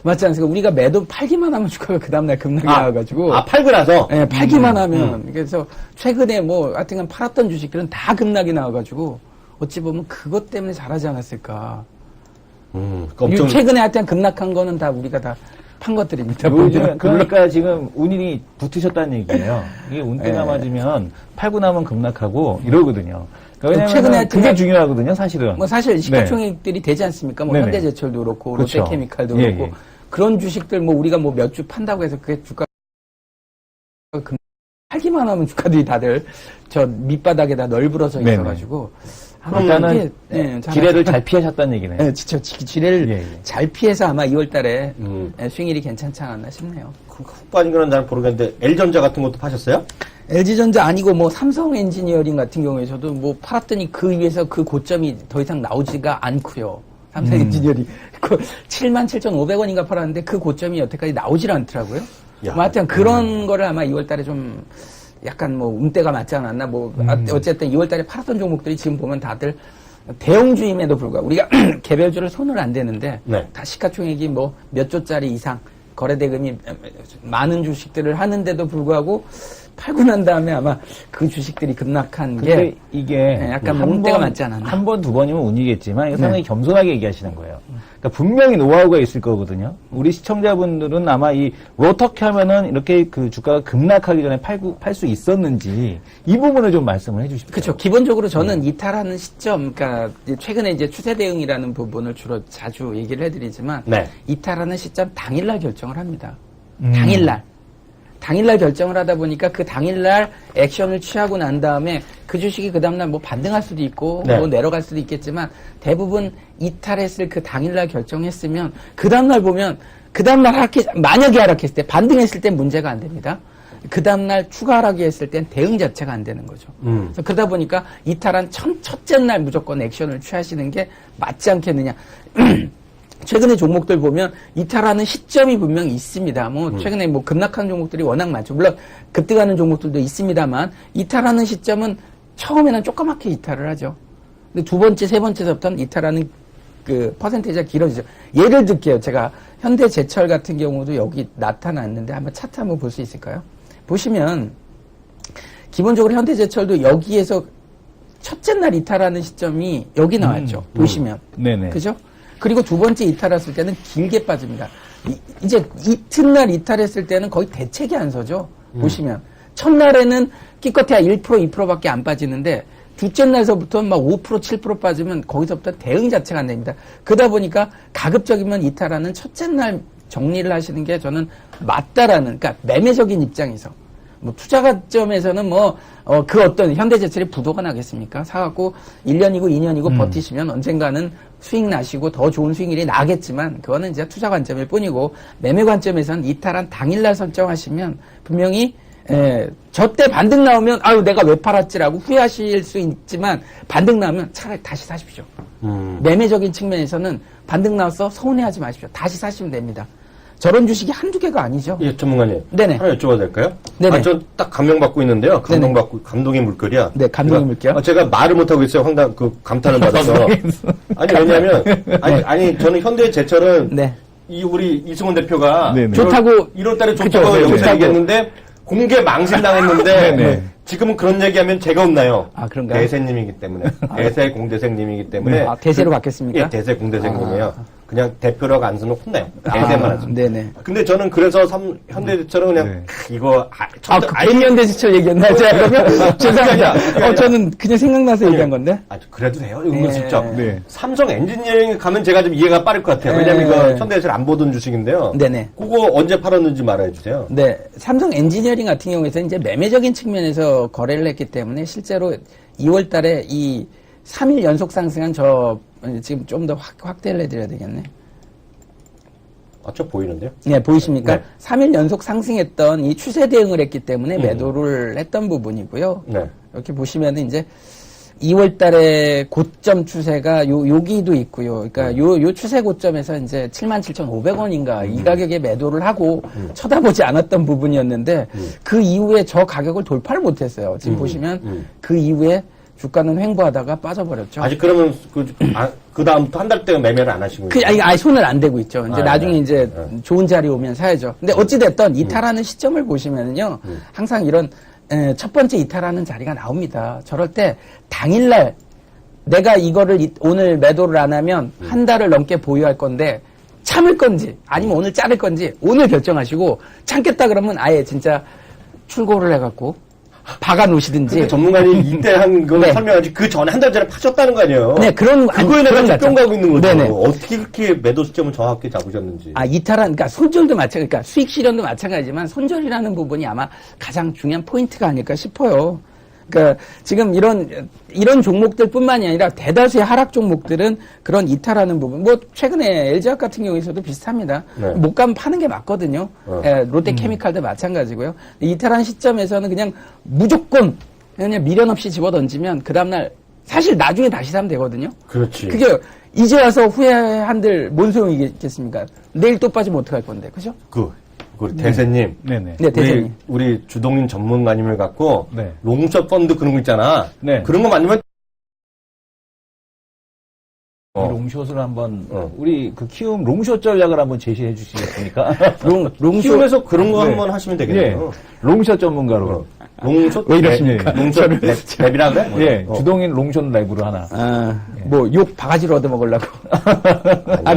맞지 않습니까? 우리가 매도 팔기만 하면 주가가 그 다음날 급락이 나와가지고. 팔고 나서? 네, 팔기만 하면. 그래서 최근에 뭐 하여튼간 팔았던 주식들은 다 급락이 나와가지고 어찌 보면 그것 때문에 잘하지 않았을까. 최근에 하여튼 급락한 거는 다 우리가 다 판 것들입니다. 요즘, 그러니까 지금 운이 붙으셨다는 얘기예요. 이게 운때가 맞으면 팔고 나면 급락하고 이러거든요. 그러니까 왜냐면 그게 중요하거든요, 사실은. 뭐 사실 시가총액들이 되지 않습니까? 뭐 네네. 현대제철도 그렇고 그렇죠. 롯데케미칼도 예, 그렇고 예. 그런 주식들 뭐 우리가 뭐 몇 주 판다고 해서 그게 주가 팔기만 하면 주가들이 다들 저 밑바닥에다 널브러져 네네. 있어가지고 일단은 네, 지뢰를 잘 피하셨다는 얘기네요. 네, 진짜 지뢰를 예, 예. 잘 피해서 아마 2월달에 수익률이 괜찮지 않았나 싶네요. 훅 빠진 건 잘 모르겠는데 L전자 같은 것도 파셨어요? LG전자 아니고 뭐 삼성 엔지니어링 같은 경우에서도 뭐 팔았더니 그 위에서 그 고점이 더 이상 나오지가 않고요. 삼성 엔지니어링 그 77,500원인가 팔았는데 그 고점이 여태까지 나오질 않더라고요. 야. 뭐 하여튼 그런 거를 아마 2월달에 좀 약간 뭐 운때가 맞지 않았나 뭐 어쨌든 2월달에 팔았던 종목들이 지금 보면 다들 대형주임에도 불구하고 우리가 개별주를 손을 안 대는데 네. 다 시가총액이 뭐 몇 조짜리 이상 거래대금이 많은 주식들을 하는데도 불구하고 팔고 난 다음에 아마 그 주식들이 급락한 근데 게 이게 약간 운때가 맞지 않았나. 한 번, 두 번이면 운이겠지만 이거 상당히 겸손하게 얘기하시는 거예요. 그러니까 분명히 노하우가 있을 거거든요. 우리 시청자분들은 아마 어떻게 하면은 이렇게 그 주가가 급락하기 전에 팔 수 있었는지 이 부분을 좀 말씀을 해주십시오. 그렇죠. 기본적으로 저는 이탈하는 시점, 그러니까 최근에 이제 추세 대응이라는 부분을 주로 자주 얘기를 해드리지만 네. 이탈하는 시점 당일날 결정을 합니다. 당일날 결정을 하다 보니까 그 당일날 액션을 취하고 난 다음에 그 주식이 그 다음날 뭐 반등할 수도 있고 네. 뭐 내려갈 수도 있겠지만 대부분 이탈했을 그 당일날 결정했으면 그 다음날 보면 그 다음날 만약에 하락했을 때 반등했을 때 문제가 안 됩니다. 그 다음날 추가 하락이 했을 땐 대응 자체가 안 되는 거죠. 그래서 그러다 보니까 이탈한 첫째 날 무조건 액션을 취하시는 게 맞지 않겠느냐. 최근에 종목들 보면 이탈하는 시점이 분명히 있습니다. 뭐 최근에 뭐 급락한 종목들이 워낙 많죠. 물론 급등하는 종목들도 있습니다만 이탈하는 시점은 처음에는 조그맣게 이탈을 하죠. 근데 두 번째, 세 번째서부터는 이탈하는 그 퍼센테이지가 길어지죠. 예를 들게요. 제가 현대제철 같은 경우도 여기 나타났는데 한번 차트 한번 볼 수 있을까요? 보시면 기본적으로 현대제철도 여기에서 첫째 날 이탈하는 시점이 여기 나왔죠. 보시면. 네네. 그죠? 그리고 두 번째 이탈했을 때는 길게 빠집니다. 이제 이튿날 이탈했을 때는 거의 대책이 안 서죠. 보시면. 첫날에는 기껏해야 1%, 2%밖에 안 빠지는데 둘째 날서부터 막 5%, 7% 빠지면 거기서부터 대응 자체가 안 됩니다. 그러다 보니까 가급적이면 이탈하는 첫째 날 정리를 하시는 게 저는 맞다라는, 그러니까 매매적인 입장에서. 뭐 투자 관점에서는 그 어떤 현대제철이 부도가 나겠습니까? 사갖고 1년이고 2년이고 버티시면 언젠가는 수익 나시고 더 좋은 수익률이 나겠지만 그거는 이제 투자 관점일 뿐이고 매매 관점에서는 이탈한 당일날 설정하시면 분명히 저때 반등 나오면 아유 내가 왜 팔았지라고 후회하실 수 있지만 반등 나오면 차라리 다시 사십시오. 매매적인 측면에서는 반등 나와서 서운해하지 마십시오. 다시 사시면 됩니다. 저런 주식이 한두 개가 아니죠. 예, 전문가님. 네네. 하나 여쭤봐도 될까요? 네네. 저 딱 감명받고 있는데요. 감동의 물결이야. 네, 감동의 물결. 제가 말을 못하고 있어요. 감탄을 받아서. 아니, 왜냐면, 아니, 저는 현대제철은. 네. 우리 이승훈 대표가. 네네. 좋다고. 1월 달에 그쵸, 좋다고 네, 영상 좋다고. 얘기했는데, 공개 망신당했는데. 네네. 지금은 그런 얘기하면 제가 없나요? 아, 그런가요? 대세님이기 때문에. 대세 공대생님이기 때문에. 아, 대세로 바뀌었습니까? 예, 대세 공대생님이에요. 그냥 대표라고 안 쓰면 혼나요. 대세만 하죠. 네네. 근데 저는 그래서 현대제철은 그냥 이거 N년대제철 얘기했나요? 제가 그러면? 죄송합니다. 저는 그냥 생각나서 얘기한 건데. 그래도 돼요. 은근슬쩍. 네. 삼성 엔지니어링 가면 제가 좀 이해가 빠를 것 같아요. 왜냐면 이거 현대제철 안 보던 주식인데요. 네네. 그거 언제 팔았는지 말해 주세요. 네. 삼성 엔지니어링 같은 경우에서 이제 매매적인 측면에서 거래를 했기 때문에 실제로 2월 달에 이 3일 연속 상승한 지금 좀 더 확대를 해드려야 되겠네. 저 보이는데요? 네, 보이십니까? 네. 3일 연속 상승했던 이 추세 대응을 했기 때문에 매도를 했던 부분이고요. 네. 이렇게 보시면 이제 2월 달에 고점 추세가 여기도 있고요. 그러니까 요 추세 고점에서 이제 77,500원인가 이 가격에 매도를 하고 쳐다보지 않았던 부분이었는데 그 이후에 저 가격을 돌파를 못 했어요. 지금 보시면 그 이후에 주가는 횡보하다가 빠져버렸죠. 아직 그러면 그 다음부터 한 달 동안 매매를 안 하시고 아니 손을 안 대고 있죠. 이제 나중에 네. 이제 좋은 자리 오면 사야죠. 근데 어찌됐든 이탈하는 시점을 보시면은요, 항상 이런 첫 번째 이탈하는 자리가 나옵니다. 저럴 때 당일날 내가 이거를 오늘 매도를 안 하면 한 달을 넘게 보유할 건데 참을 건지 아니면 오늘 자를 건지 오늘 결정하시고 참겠다 그러면 아예 진짜 출고를 해갖고 박아 놓으시든지. 근데 전문가님 이때 한 거 네. 설명하지 그 전에 한 달 전에 파셨다는 거 아니에요? 네, 그거에 내가 뿅 가고 있는 거죠. 네네. 어떻게 그렇게 매도 시점을 정확히 잡으셨는지. 이탈한, 그러니까 손절도 그러니까 수익 실현도 마찬가지지만 손절이라는 부분이 아마 가장 중요한 포인트가 아닐까 싶어요. 그러니까 지금 이런 종목들뿐만이 아니라 대다수의 하락 종목들은 그런 이탈하는 부분. 뭐 최근에 LG화학 같은 경우에서도 비슷합니다. 네. 못 가면 파는 게 맞거든요. 롯데케미칼도 마찬가지고요. 이탈한 시점에서는 그냥 무조건 그냥 미련 없이 집어던지면 그 다음날 사실 나중에 다시 사면 되거든요. 그렇지. 그게 이제 와서 후회한들 뭔 소용이 있겠습니까? 내일 또 빠지면 어떡할 건데, 그죠? 우리 대세님. 네네. 네, 대세님. 우리 주동인 전문가님을 갖고 네. 롱숏 펀드 그런 거 있잖아. 네. 그런 거 만들면 롱숏을 한번 우리 그 키움 롱숏 전략을 한번 제시해 주시겠습니까? 롱숏. 키움에서 그런 거 네. 한번 하시면 되겠네요. 롱숏 전문가로. 롱숏 왜 이러십니까? 롱숏 랩이라 그래? 예, 주동인 롱숏 랩으로 하나. 뭐 욕 바가지로 얻어먹으려고.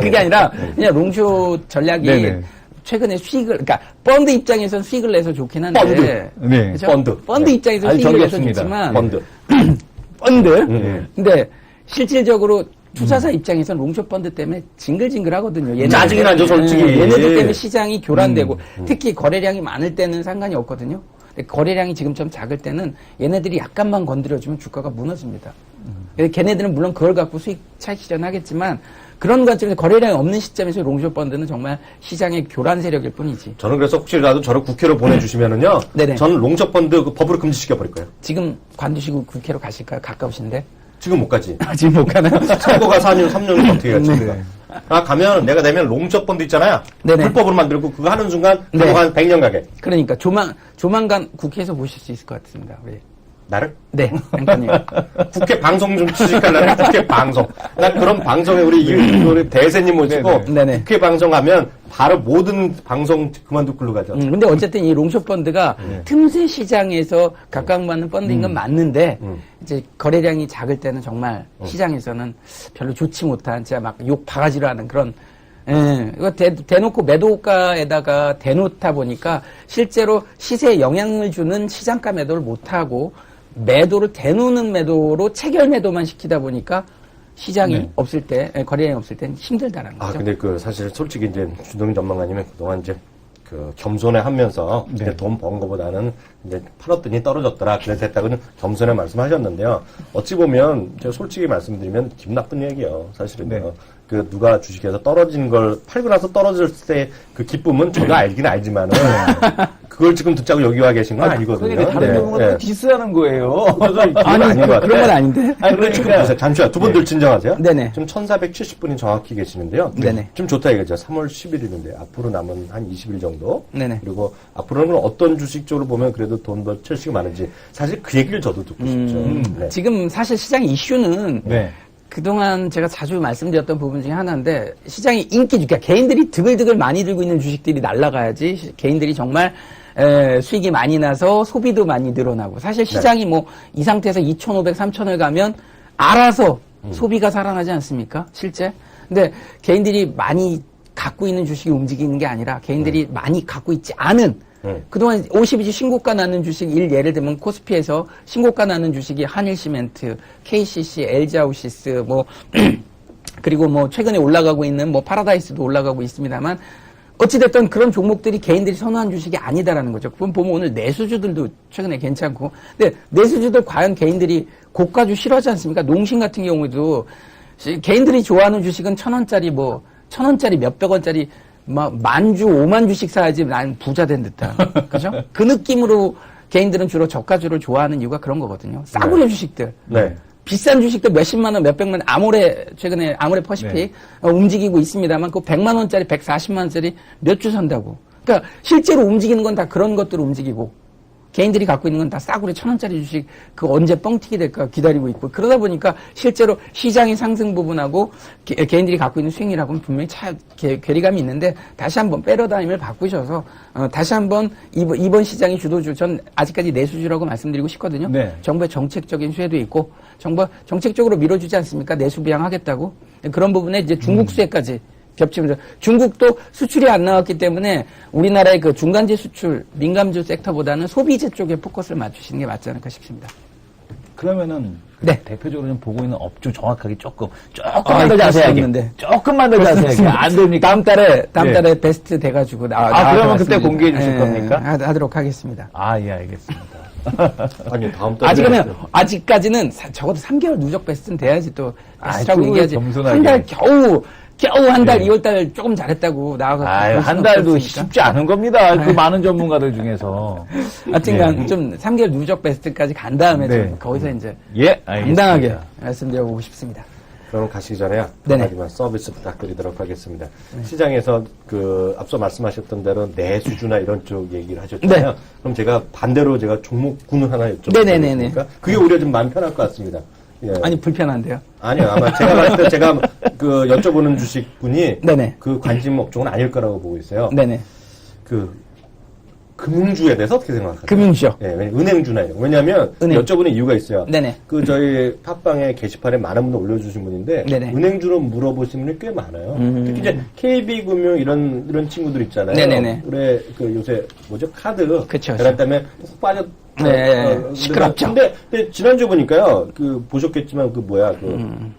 그게 아니라 그냥 롱숏 전략이 네네. 최근에 그러니까 펀드 입장에서는 수익을 내서 좋긴 한데. 펀드. 네. 그죠? 펀드 네. 입장에서 아니, 수익을 내서 정겹습니다. 좋지만. 펀드. 근데 실질적으로 투자사 입장에서는 롱숏 펀드 때문에 징글징글하거든요. 짜증이 나죠, 솔직히. 얘네들 때문에 시장이 교란되고 특히 거래량이 많을 때는 상관이 없거든요. 근데 거래량이 지금처럼 작을 때는 얘네들이 약간만 건드려주면 주가가 무너집니다. 걔네들은 물론 그걸 갖고 수익 차익 실현하겠지만 그런 관점에서 거래량이 없는 시점에서 롱숏 펀드는 정말 시장의 교란 세력일 뿐이지. 저는 그래서 혹시라도 저를 국회로 보내주시면은요. 네네. 저는 롱숏 펀드 그 법으로 금지시켜버릴 거예요. 지금 관두시고 국회로 가실까요? 가까우신데? 지금 못 가지. 지금 못 가나요? 선거가 3년 어떻게 가지? 가면 내가 내면 롱숏 펀드 있잖아요. 네네. 불법으로 만들고 그거 하는 순간 네. 한 100년 가게. 그러니까 조만간 국회에서 보실 수 있을 것 같습니다. 우리. 나를? 네, 앵커님. 국회 방송 좀 취직하려면 국회 방송. 나 그런 방송에 우리 대세님 모시고 네네. 국회 방송하면 바로 모든 방송 그만두고 글로 가죠. 근데 어쨌든 이 롱숏 펀드가 틈새 시장에서 각광받는 펀드인 건 맞는데 이제 거래량이 작을 때는 정말 시장에서는 별로 좋지 못한 진짜 막 욕 바가지로 하는 그런 이거 대놓고 매도가에다가 대놓다 보니까 실제로 시세에 영향을 주는 시장가 매도를 못하고 매도를 대놓는 매도로 체결 매도만 시키다 보니까 시장이 네. 없을 때, 거래량이 없을 때는 힘들다라는 거죠. 근데 사실 솔직히 이제 주동인 전망가님은 그동안 이제 겸손해 하면서 네. 이제 돈 번 거보다는 이제 팔았더니 떨어졌더라. 그래서 됐다고는 겸손해 말씀하셨는데요. 어찌 보면 제가 솔직히 말씀드리면 기분 나쁜 얘기예요. 사실은요. 네. 누가 주식에서 떨어진 걸 팔고 나서 떨어질 때 그 기쁨은 저도 알긴 알지만은 그걸 지금 듣자고 여기 와 계신 건 아니거든요. 그러니까 다른 경우는 또 디스하는 거예요. 아니, 그런 건 아닌데. 아니, 지금 그러니까 보세요. 잠시만, 두 분들 진정하세요. 네네. 지금 1470분이 정확히 계시는데요. 네네. 지금 좋다 이거죠. 3월 10일이는데 앞으로 남은 한 20일 정도. 네네. 그리고 앞으로는 어떤 주식 쪽으로 보면 그래도 돈 벌 시가 많은지 사실 그 얘기를 저도 듣고 싶죠. 네. 지금 사실 시장 이슈는 네. 그동안 제가 자주 말씀드렸던 부분 중에 하나인데 시장의 인기 주가 개인들이 드글드글 많이 들고 있는 주식들이 날아가야지 개인들이 정말 수익이 많이 나서 소비도 많이 늘어나고 사실 시장이 뭐 이 상태에서 2,500, 3,000을 가면 알아서 소비가 살아나지 않습니까? 실제. 근데 개인들이 많이 갖고 있는 주식이 움직이는 게 아니라 개인들이 많이 갖고 있지 않은 그동안 52주 신고가 나는 주식 예를 들면 코스피에서 신고가 나는 주식이 한일시멘트, KCC, LG아우시스 뭐 그리고 뭐 최근에 올라가고 있는 뭐 파라다이스도 올라가고 있습니다만 어찌됐든 그런 종목들이 개인들이 선호한 주식이 아니다라는 거죠. 그럼 보면 오늘 내수주들도 최근에 괜찮고 근데 내수주들 과연 개인들이 고가주 싫어하지 않습니까? 농심 같은 경우도 개인들이 좋아하는 주식은 1,000원짜리 뭐 1,000원짜리 몇백 원짜리 막 만주 5만 주씩 사야지 난 부자 된 듯한 그죠? 그 느낌으로 개인들은 주로 저가주를 좋아하는 이유가 그런 거거든요. 싸구려 주식들. 네. 비싼 주식들 몇십만 원, 몇백만 원, 최근에 아모레 퍼시픽 움직이고 있습니다만 그 100만 원짜리, 140만 원짜리 몇 주 산다고. 그러니까 실제로 움직이는 건 다 그런 것들 움직이고 개인들이 갖고 있는 건 다 싸구려 1,000원짜리 주식 그 언제 뻥튀기 될까 기다리고 있고 그러다 보니까 실제로 시장의 상승 부분하고 개인들이 갖고 있는 수익률하고는 분명히 괴리감이 있는데 다시 한번 패러다임을 바꾸셔서 다시 한번 이번 시장의 주도주 전 아직까지 내수주라고 말씀드리고 싶거든요. 네. 정부의 정책적인 수혜도 있고 정부가 정책적으로 밀어주지 않습니까? 내수 부양하겠다고 그런 부분에 이제 중국 수혜까지 겹치면서 중국도 수출이 안 나왔기 때문에 우리나라의 그 중간재 수출 민감주 섹터보다는 소비재 쪽에 포커스를 맞추시는 게 맞지 않을까 싶습니다. 그러면은 네. 대표적으로 좀 보고 있는 업주 정확하게 조금만 더 자세하게 있는데. 조금만 더 자세하게 안 됩니까? 다음 달에 베스트 돼가지고 그러면 그때 공개해 주실 겁니까? 하도록 하겠습니다. 예, 알겠습니다. 아니, 다음 달에. 아직까지는 적어도 3개월 누적 베스트는 돼야지 또 베스트라고 그걸 얘기하지. 겸손하게. 한 달 겨우 한 달, 2월달 조금 잘했다고 나와가지고. 한 달도 쉽지 않은 겁니다. 그 많은 전문가들 중에서. 하여튼간 좀 3개월 누적 베스트까지 간 다음에 네. 좀 거기서 이제 알겠습니다. 당당하게 말씀드려보고 싶습니다. 그럼 가시기 전에요. 네네. 한마디만 서비스 부탁드리도록 하겠습니다. 시장에서 앞서 말씀하셨던 대로 내수주나 이런 쪽 얘기를 하셨잖아요. 네. 그럼 제가 반대로 종목군을 하나 네네네네. 여쭤보겠습니까? 그게 오히려 좀 마음 편할 것 같습니다. 예. 아니, 불편한데요? 아니요. 아마 제가 봤을 때 제가 여쭤보는 주식군이 네네. 그 관심 업종은 아닐 거라고 보고 있어요. 네네. 금융주에 대해서 어떻게 생각하세요? 금융주요? 예, 은행주나 이런. 왜냐면 은행. 여쭤보는 이유가 있어요. 네네. 저희 팟빵에 게시판에 많은 분들 올려주신 분인데 네네. 은행주로 물어보시는 분이 꽤 많아요. 특히 이제 KB금융 이런 친구들 있잖아요. 네네네. 올해 요새 카드. 그쵸. 그다음에 훅 빠졌. 네, 시끄럽죠. 근데 지난주 보니까요. 보셨겠지만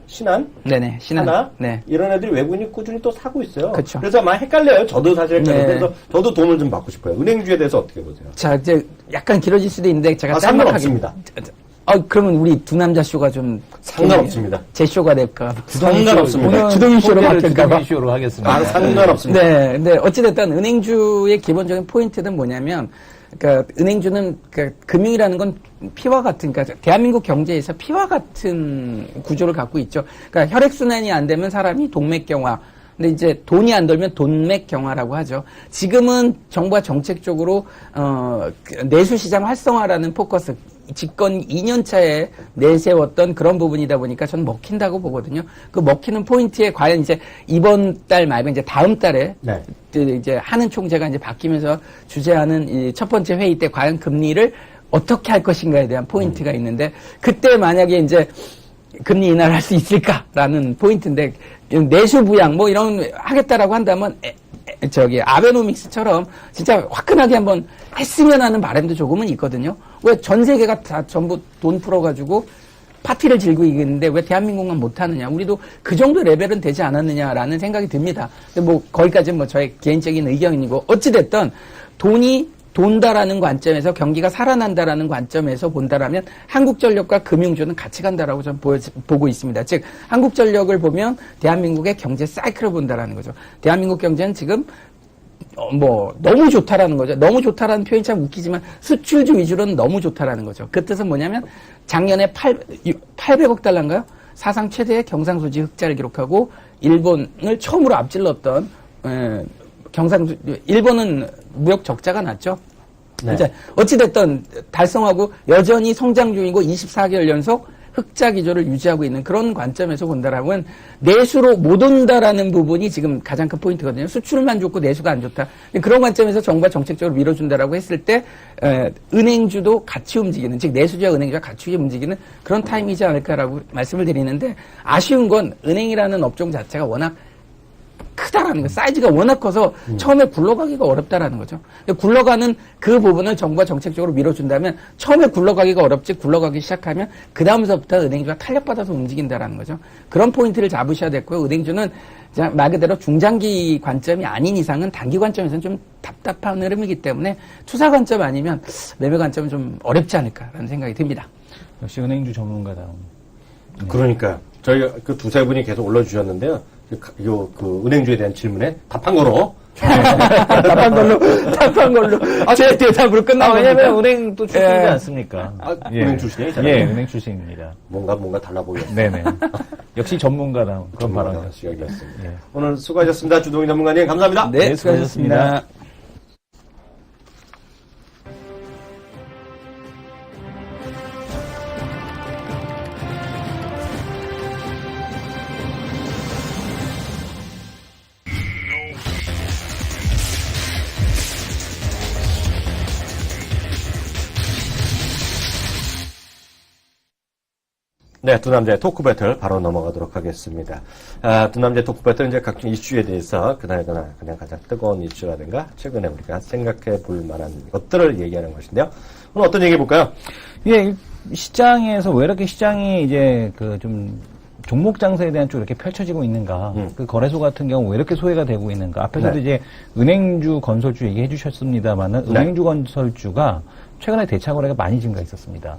신한. 네네. 하나. 네. 이런 애들이 외국인이 꾸준히 또 사고 있어요. 그쵸. 그래서 막 헷갈려요. 저도 사실 헷갈려요. 네. 그래서 저도 도움을 좀 받고 싶어요. 은행주에 대해서 어떻게 보세요? 자, 이제 약간 길어질 수도 있는데 제가 상관없습니다. 그러면 우리 두 남자 쇼가 좀 상관없습니다. 제 쇼가 될까? 상관없습니다. 주동인 쇼로 바뀔까 봐. 주동인 쇼로 하겠습니다. 상관없습니다. 네, 근데 어찌됐든 은행주의 기본적인 포인트는 뭐냐면, 그러니까 은행주는 금융이라는 건 피와 같은, 그러니까 대한민국 경제에서 피와 같은 구조를 갖고 있죠. 그러니까 혈액순환이 안 되면 사람이 동맥경화. 근데 이제 돈이 안 돌면 돈맥경화라고 하죠. 지금은 정부가 정책적으로 내수시장 활성화라는 포커스, 집권 2년차에 내세웠던 그런 부분이다 보니까 저는 먹힌다고 보거든요. 그 먹히는 포인트에 과연 이제 이번 달 말고 이제 다음 달에 네. 이제 하는 총재가 이제 바뀌면서 주재하는 이 첫 번째 회의 때 과연 금리를 어떻게 할 것인가에 대한 포인트가 있는데 그때 만약에 이제 금리 인하를 할 수 있을까라는 포인트인데 내수 부양 뭐 이런 하겠다라고 한다면 아베노믹스처럼 진짜 화끈하게 한번 했으면 하는 바람도 조금은 있거든요. 왜 전 세계가 다 전부 돈 풀어가지고 파티를 즐기고 있는데 왜 대한민국만 못하느냐. 우리도 그 정도 레벨은 되지 않았느냐라는 생각이 듭니다. 근데 뭐 거기까지는 뭐 저의 개인적인 의견이고 어찌됐든 돈이 돈다라는 관점에서 경기가 살아난다라는 관점에서 본다라면 한국전력과 금융주는 같이 간다라고 저는 보고 있습니다. 즉 한국전력을 보면 대한민국의 경제 사이클을 본다라는 거죠. 대한민국 경제는 지금 뭐 너무 좋다라는 거죠. 너무 좋다라는 표현이 참 웃기지만 수출주 위주로는 너무 좋다라는 거죠. 그 뜻은 뭐냐면 작년에 800억 달러인가요? 사상 최대의 경상수지 흑자를 기록하고 일본을 처음으로 앞질렀던 일본은 무역 적자가 났죠. 네. 이제 어찌됐든 달성하고 여전히 성장 중이고 24개월 연속 흑자 기조를 유지하고 있는 그런 관점에서 본다라면 내수로 못 온다라는 부분이 지금 가장 큰 포인트거든요. 수출만 좋고 내수가 안 좋다. 그런 관점에서 정부가 정책적으로 밀어준다라고 했을 때 은행주도 같이 움직이는, 즉 내수주와 은행주가 같이 움직이는 그런 타임이지 않을까라고 말씀을 드리는데 아쉬운 건 은행이라는 업종 자체가 워낙 크다라는 거, 사이즈가 워낙 커서 처음에 굴러가기가 어렵다라는 거죠. 근데 굴러가는 그 부분을 정부가 정책적으로 밀어준다면 처음에 굴러가기가 어렵지 굴러가기 시작하면 그 다음서부터 은행주가 탄력받아서 움직인다라는 거죠. 그런 포인트를 잡으셔야 됐고요. 은행주는 말 그대로 중장기 관점이 아닌 이상은 단기 관점에서는 좀 답답한 흐름이기 때문에 투자 관점 아니면 매매 관점은 좀 어렵지 않을까라는 생각이 듭니다. 역시 은행주 전문가다운. 그러니까요. 저희가 그 두세 분이 계속 올려주셨는데요. 그 은행주에 대한 질문에 답한 거로. 답한 걸로. 제 대답으로 끝나고. 왜냐면 은행도 출신이지 않습니까? 은행 출신이에요? 예, 은행 출신입니다. 뭔가 달라 보여요. 네네. 역시 전문가다운 그런 발언이었습니다. 이야기였습니다. 예. 오늘 수고하셨습니다. 주동희 전문가님, 감사합니다. 네, 수고하셨습니다. 네, 두 남자의 토크 배틀 바로 넘어가도록 하겠습니다. 두 남자의 토크 배틀은 이제 각종 이슈에 대해서 그냥 가장 뜨거운 이슈라든가 최근에 우리가 생각해 볼 만한 것들을 얘기하는 것인데요. 오늘 어떤 얘기 해볼까요? 예, 시장에서 왜 이렇게 시장이 이제 그 좀 종목 장세에 대한 쪽 이렇게 펼쳐지고 있는가? 그 거래소 같은 경우 왜 이렇게 소외가 되고 있는가? 앞에서도 네. 이제 은행주, 건설주 얘기해 주셨습니다만은 네. 은행주, 건설주가 최근에 대차 거래가 많이 증가했었습니다.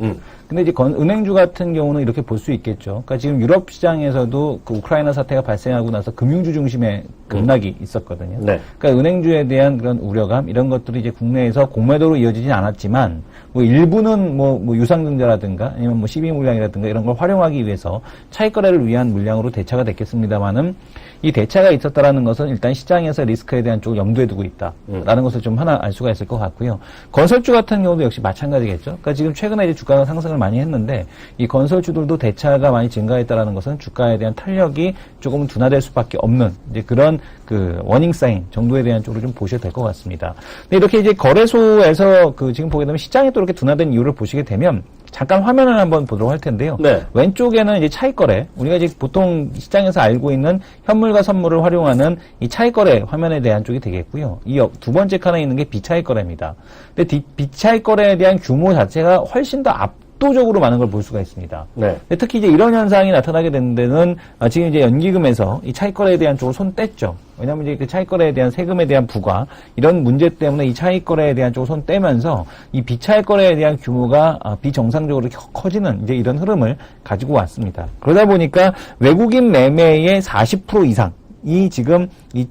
근데 이제 은행주 같은 경우는 이렇게 볼 수 있겠죠. 그러니까 지금 유럽 시장에서도 그 우크라이나 사태가 발생하고 나서 금융주 중심의 급락이 있었거든요. 네. 그러니까 은행주에 대한 그런 우려감 이런 것들이 이제 국내에서 공매도로 이어지진 않았지만 뭐 일부는 뭐 유상증자라든가 아니면 뭐 시비 물량이라든가 이런 걸 활용하기 위해서 차익 거래를 위한 물량으로 대차가 됐겠습니다만은 이 대차가 있었다라는 것은 일단 시장에서 리스크에 대한 쪽을 염두에 두고 있다라는 것을 좀 하나 알 수가 있을 것 같고요. 건설주 같은 경우도 역시 마찬가지겠죠. 그러니까 지금 최근에 이제 주가가 상승을 많이 했는데 이 건설주들도 대차가 많이 증가했다라는 것은 주가에 대한 탄력이 조금 둔화될 수밖에 없는 이제 그런 그 워닝 사인 정도에 대한 쪽으로 좀 보셔도 될 것 같습니다. 근데 이렇게 이제 거래소에서 그 지금 보게 되면 시장이 또 이렇게 둔화된 이유를 보시게 되면 잠깐 화면을 한번 보도록 할 텐데요. 네. 왼쪽에는 이제 차익거래, 우리가 이제 보통 시장에서 알고 있는 현물과 선물을 활용하는 이 차익거래 화면에 대한 쪽이 되겠고요. 이 두 번째 칸에 있는 게 비차익거래입니다. 근데 비차익거래에 대한 규모 자체가 훨씬 더 압도적으로 많은 걸 볼 수가 있습니다. 네. 특히 이제 이런 현상이 나타나게 되는 데는 지금 이제 연기금에서 이 차익거래에 대한 쪽으로 손 뗐죠. 왜냐하면 이제 그 차익거래에 대한 세금에 대한 부과 이런 문제 때문에 이 차익거래에 대한 쪽으로 손 떼면서 이 비차익거래에 대한 규모가 비정상적으로 커지는 이제 이런 흐름을 가지고 왔습니다. 그러다 보니까 외국인 매매의 40% 이상이 지금 이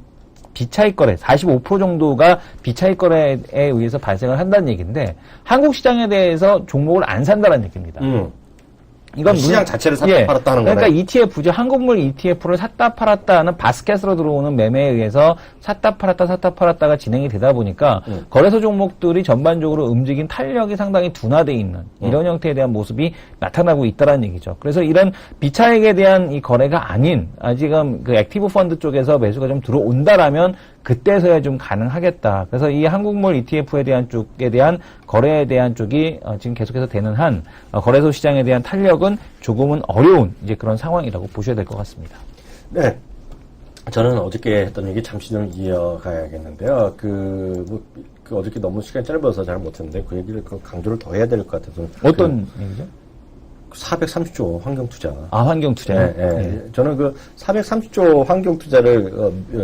비차익 거래 45% 정도가 비차익 거래에 의해서 발생을 한다는 얘기인데 한국 시장에 대해서 종목을 안 산다는 얘기입니다. 이건 시장 자체를 샀다 팔았다 하는 거네. 그러니까 ETF죠. 한국물 ETF를 샀다 팔았다 하는 바스켓으로 들어오는 매매에 의해서 샀다 팔았다가 진행이 되다 보니까 거래소 종목들이 전반적으로 움직인 탄력이 상당히 둔화되어 있는 이런 형태에 대한 모습이 나타나고 있다는 얘기죠. 그래서 이런 비차익에 대한 이 거래가 아닌 지금 그 액티브 펀드 쪽에서 매수가 좀 들어온다라면 그때서야 좀 가능하겠다. 그래서 이 한국물 ETF에 대한 쪽에 대한 거래에 대한 쪽이 지금 계속해서 되는 한 거래소 시장에 대한 탄력은 조금은 어려운 이제 그런 상황이라고 보셔야 될 것 같습니다. 네. 저는 어저께 했던 얘기 잠시 좀 이어가야겠는데요. 어저께 너무 시간이 짧아서 잘 못했는데 그 얘기를 강조를 더 해야 될 것 같아서. 어떤 얘기죠? 430조 환경투자. 환경투자. 네. 저는 430조 환경투자를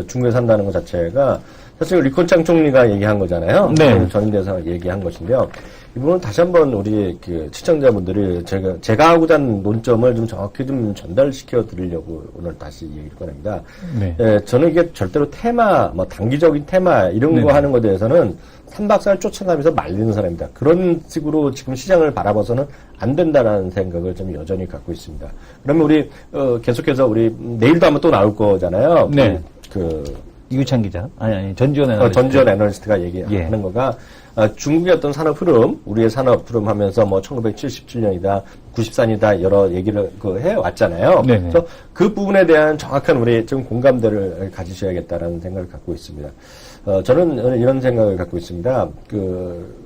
중국에서 한다는 것 자체가 사실 리콘창 총리가 얘기한 거잖아요. 네. 전임대사가 얘기한 것인데요. 이분은 다시 한번 우리 시청자분들이 제가 하고자 하는 논점을 좀 정확히 좀 전달시켜 드리려고 오늘 다시 얘기를 꺼냅니다. 네. 저는 이게 절대로 테마, 단기적인 테마 이런 거 하는 것에 대해서는 3박 4일 쫓아가면서 말리는 사람입니다. 그런 식으로 지금 시장을 바라봐서는 안 된다라는 생각을 좀 여전히 갖고 있습니다. 그러면 우리 계속해서 우리 내일도 한번 또 나올 거잖아요. 네. 이규찬 기자. 아니, 전지현 애널리스트. 전지현 애널리스트가 얘기하는 거가 중국의 어떤 산업 흐름, 우리의 산업 흐름 하면서 1977년이다, 94년이다, 여러 얘기를 해왔잖아요. 네네. 그래서 그 부분에 대한 정확한 우리 좀 공감대를 가지셔야겠다라는 생각을 갖고 있습니다. 저는 이런 생각을 갖고 있습니다.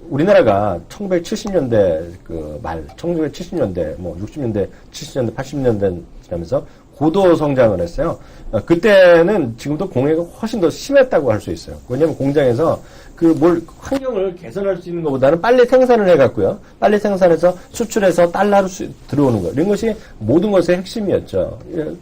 우리나라가 1970년대 말, 1970년대, 60년대, 70년대, 80년대 지나면서 고도 성장을 했어요. 그때는 지금도 공해가 훨씬 더 심했다고 할 수 있어요. 왜냐하면 공장에서 환경을 개선할 수 있는 것보다는 빨리 생산을 해갖고요. 빨리 생산해서 수출해서 달러로 들어오는 거. 이런 것이 모든 것의 핵심이었죠.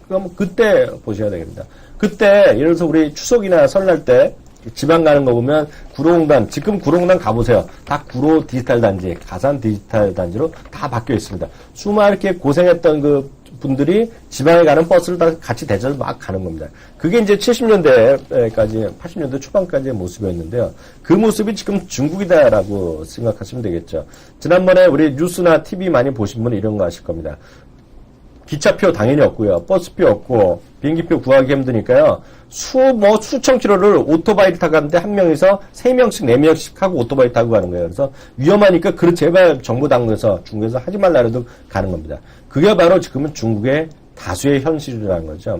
그럼 그때 보셔야 되겠습니다. 그때, 예를 들어서 우리 추석이나 설날 때 지방 가는 거 보면 구로공단, 지금 구로공단 가보세요. 다 구로 디지털 단지, 가산 디지털 단지로 다 바뀌어 있습니다. 수많게 고생했던 분들이 지방에 가는 버스를 다 같이 대절을 막 가는 겁니다. 그게 이제 70년대까지, 80년대 초반까지의 모습이었는데요. 그 모습이 지금 중국이다라고 생각하시면 되겠죠. 지난번에 우리 뉴스나 TV 많이 보신 분은 이런 거 아실 겁니다. 기차표 당연히 없고요. 버스표 없고, 비행기표 구하기 힘드니까요. 수천 킬로를 오토바이를 타고 가는데 한 명이서 3명씩, 4명씩 하고 오토바이 타고 가는 거예요. 그래서 위험하니까 제발 정부 당국에서 중국에서 하지 말라도 가는 겁니다. 그게 바로 지금은 중국의 다수의 현실이라는 거죠.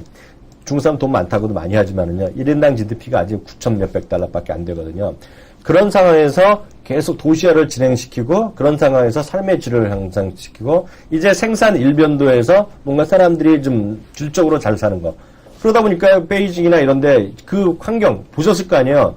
중국 사람 돈 많다고도 많이 하지만은요. 1인당 GDP가 아직 9천 몇백 달러밖에 안 되거든요. 그런 상황에서 계속 도시화를 진행시키고 그런 상황에서 삶의 질을 향상시키고 이제 생산 일변도에서 뭔가 사람들이 좀 질적으로 잘 사는 거. 그러다 보니까 베이징이나 이런데 그 환경 보셨을 거 아니에요.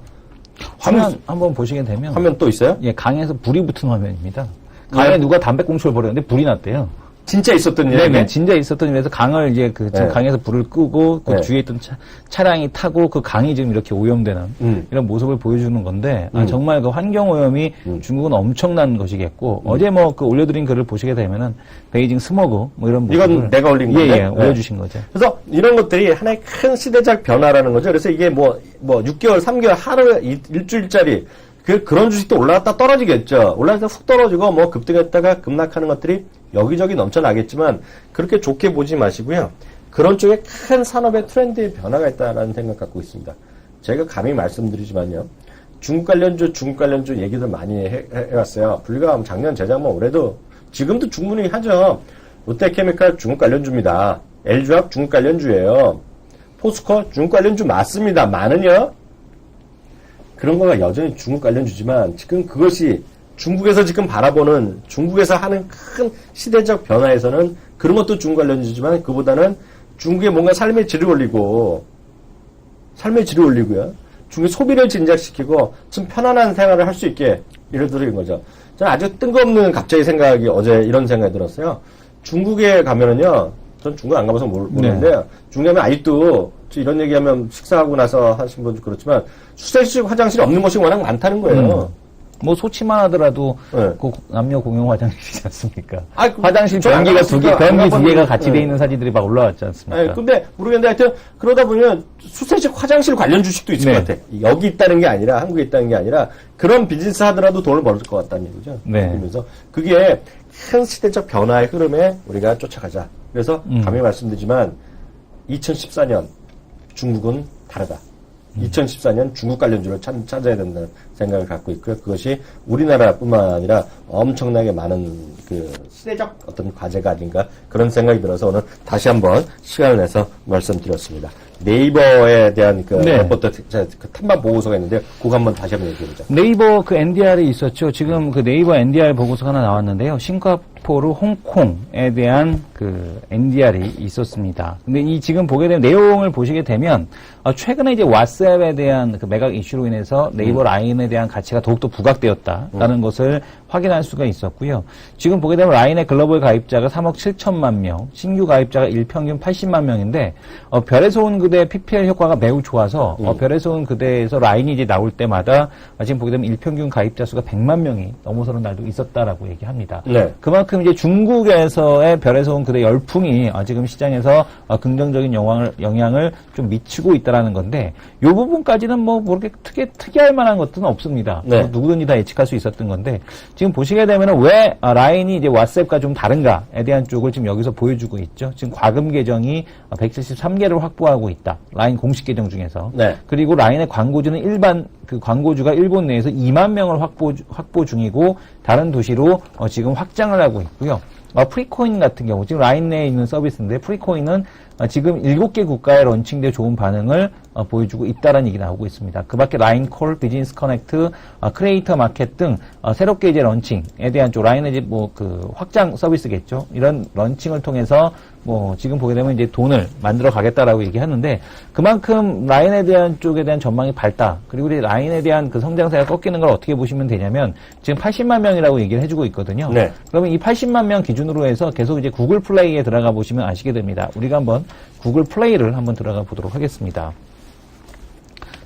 화면 한번 보시게 되면 화면 또 있어요? 예, 강에서 불이 붙은 화면입니다. 강에 누가 담배꽁초를 버렸는데 불이 났대요. 진짜 있었던 일이에요? 네네, 진짜 있었던 일에서 강을 이제 지금 강에서 불을 끄고 그 주위에 있던 차량이 타고 그 강이 지금 이렇게 오염되는 이런 모습을 보여주는 건데 정말 그 환경 오염이 중국은 엄청난 것이겠고 어제 올려드린 글을 보시게 되면은 베이징 스모그 이런 모습을 이건 내가 올린 건데? 예, 올려주신 거죠. 그래서 이런 것들이 하나의 큰 시대적 변화라는 거죠. 그래서 이게 6개월, 3개월, 하루, 일주일짜리 그런 주식도 올라갔다 떨어지겠죠. 올라갔다 훅 떨어지고 급등했다가 급락하는 것들이 여기저기 넘쳐나겠지만 그렇게 좋게 보지 마시고요. 그런 쪽에 큰 산업의 트렌드의 변화가 있다는 생각 갖고 있습니다. 제가 감히 말씀드리지만요. 중국 관련주 얘기도 많이 해왔어요. 불과 작년, 재작년, 올해도 지금도 충분히 하죠. 롯데케미칼 중국 관련주입니다. LG화학 중국 관련주예요. 포스코 중국 관련주 맞습니다. 많은요. 그런 거가 여전히 중국 관련주지만 지금 그것이 중국에서 지금 바라보는 중국에서 하는 큰 시대적 변화에서는 그런 것도 중국 관련주지만 그보다는 중국의 뭔가 삶의 질을 올리고요. 중국의 소비를 진작시키고 좀 편안한 생활을 할 수 있게 이러드린 거죠. 저는 아주 뜬금없는 갑자기 생각이 어제 이런 생각이 들었어요. 중국에 가면은요. 전 중국 안 가봐서 모르는데 네. 중국에 가면 아직도 이런 얘기하면 식사하고 나서 하신 분도 그렇지만 수세식 화장실이 없는 곳이 워낙 많다는 거예요. 소치만 하더라도 남녀 공용 화장실이지 않습니까? 그 화장실 변기 두 개가 같이 돼 있는 사진들이 막 올라왔지 않습니까? 근데 모르겠는데 하여튼 그러다 보면 수세식 화장실 관련 주식도 있을 것 같아. 여기 있다는 게 아니라 한국에 있다는 게 아니라 그런 비즈니스 하더라도 돈을 벌을 것 같다는 얘기죠. 네. 그러면서 그게 큰 시대적 변화의 흐름에 우리가 쫓아가자. 그래서 감히 말씀드리지만 2014년 중국은 다르다. 2014년 중국 관련주를 찾아야 된다는 생각을 갖고 있고요. 그것이 우리나라뿐만 아니라 엄청나게 많은 시대적 어떤 과제가 아닌가 그런 생각이 들어서 오늘 다시 한번 시간을 내서 말씀드렸습니다. 네이버에 대한 그 네. 레포트 그 탐방 보고서가 있는데 그거 한번 다시 한번 얘기해보자. 네이버 그 NDR이 있었죠. 지금 그 네이버 NDR 보고서가 하나 나왔는데요. 싱가포르, 홍콩에 대한 그 NDR이 있었습니다. 근데 이 지금 보게 되면 내용을 보시게 되면 최근에 이제 왓츠앱에 대한 그 매각 이슈로 인해서 네이버 라인에 대한 가치가 더욱더 부각되었다라는 것을 확인할 수가 있었고요. 지금 보게 되면 라인의 글로벌 가입자가 3억 7천만 명, 신규 가입자가 일평균 80만 명인데 별에서 온 그대 PPL 효과가 매우 좋아서 별에서 온 그대에서 라인이 이제 나올 때마다 지금 보게 되면 일평균 가입자 수가 100만 명이 넘어서는 날도 있었다라고 얘기합니다. 네. 그만큼 이제 중국에서의 별에서 온 그대 열풍이 지금 시장에서 긍정적인 영향을 좀 미치고 있다라는 건데 이 부분까지는 뭐 그렇게 특이할 만한 것들은 없습니다. 네. 누구든지 다 예측할 수 있었던 건데 지금 보시게 되면은 왜 라인이 이제 왓츠앱과 좀 다른가에 대한 쪽을 지금 여기서 보여주고 있죠. 지금 과금 계정이 173개를 확보하고 있다. 라인 공식 계정 중에서. 네. 그리고 라인의 광고주는 일반 그 광고주가 일본 내에서 2만 명을 확보 중이고 다른 도시로 지금 확장을 하고 있고요. 프리코인 같은 경우 지금 라인 내에 있는 서비스인데 프리코인은 지금 7개 국가에 런칭돼 좋은 반응을 보여주고 있다는 얘기 나오고 있습니다. 그 밖에 라인콜, 비즈니스 커넥트, 크리에이터 마켓 등 새롭게 이제 런칭에 대한 쪽 라인의 이제 뭐 그 확장 서비스겠죠. 이런 런칭을 통해서 뭐 지금 보게 되면 이제 돈을 만들어 가겠다라고 얘기하는데 그만큼 라인에 대한 쪽에 대한 전망이 밝다. 그리고 우리 라인에 대한 그 성장세가 꺾이는 걸 어떻게 보시면 되냐면 지금 80만 명이라고 얘기를 해주고 있거든요. 네. 그러면 이 80만 명 기준으로 해서 계속 이제 구글 플레이에 들어가 보시면 아시게 됩니다. 우리가 한번 구글 플레이를 한번 들어가 보도록 하겠습니다.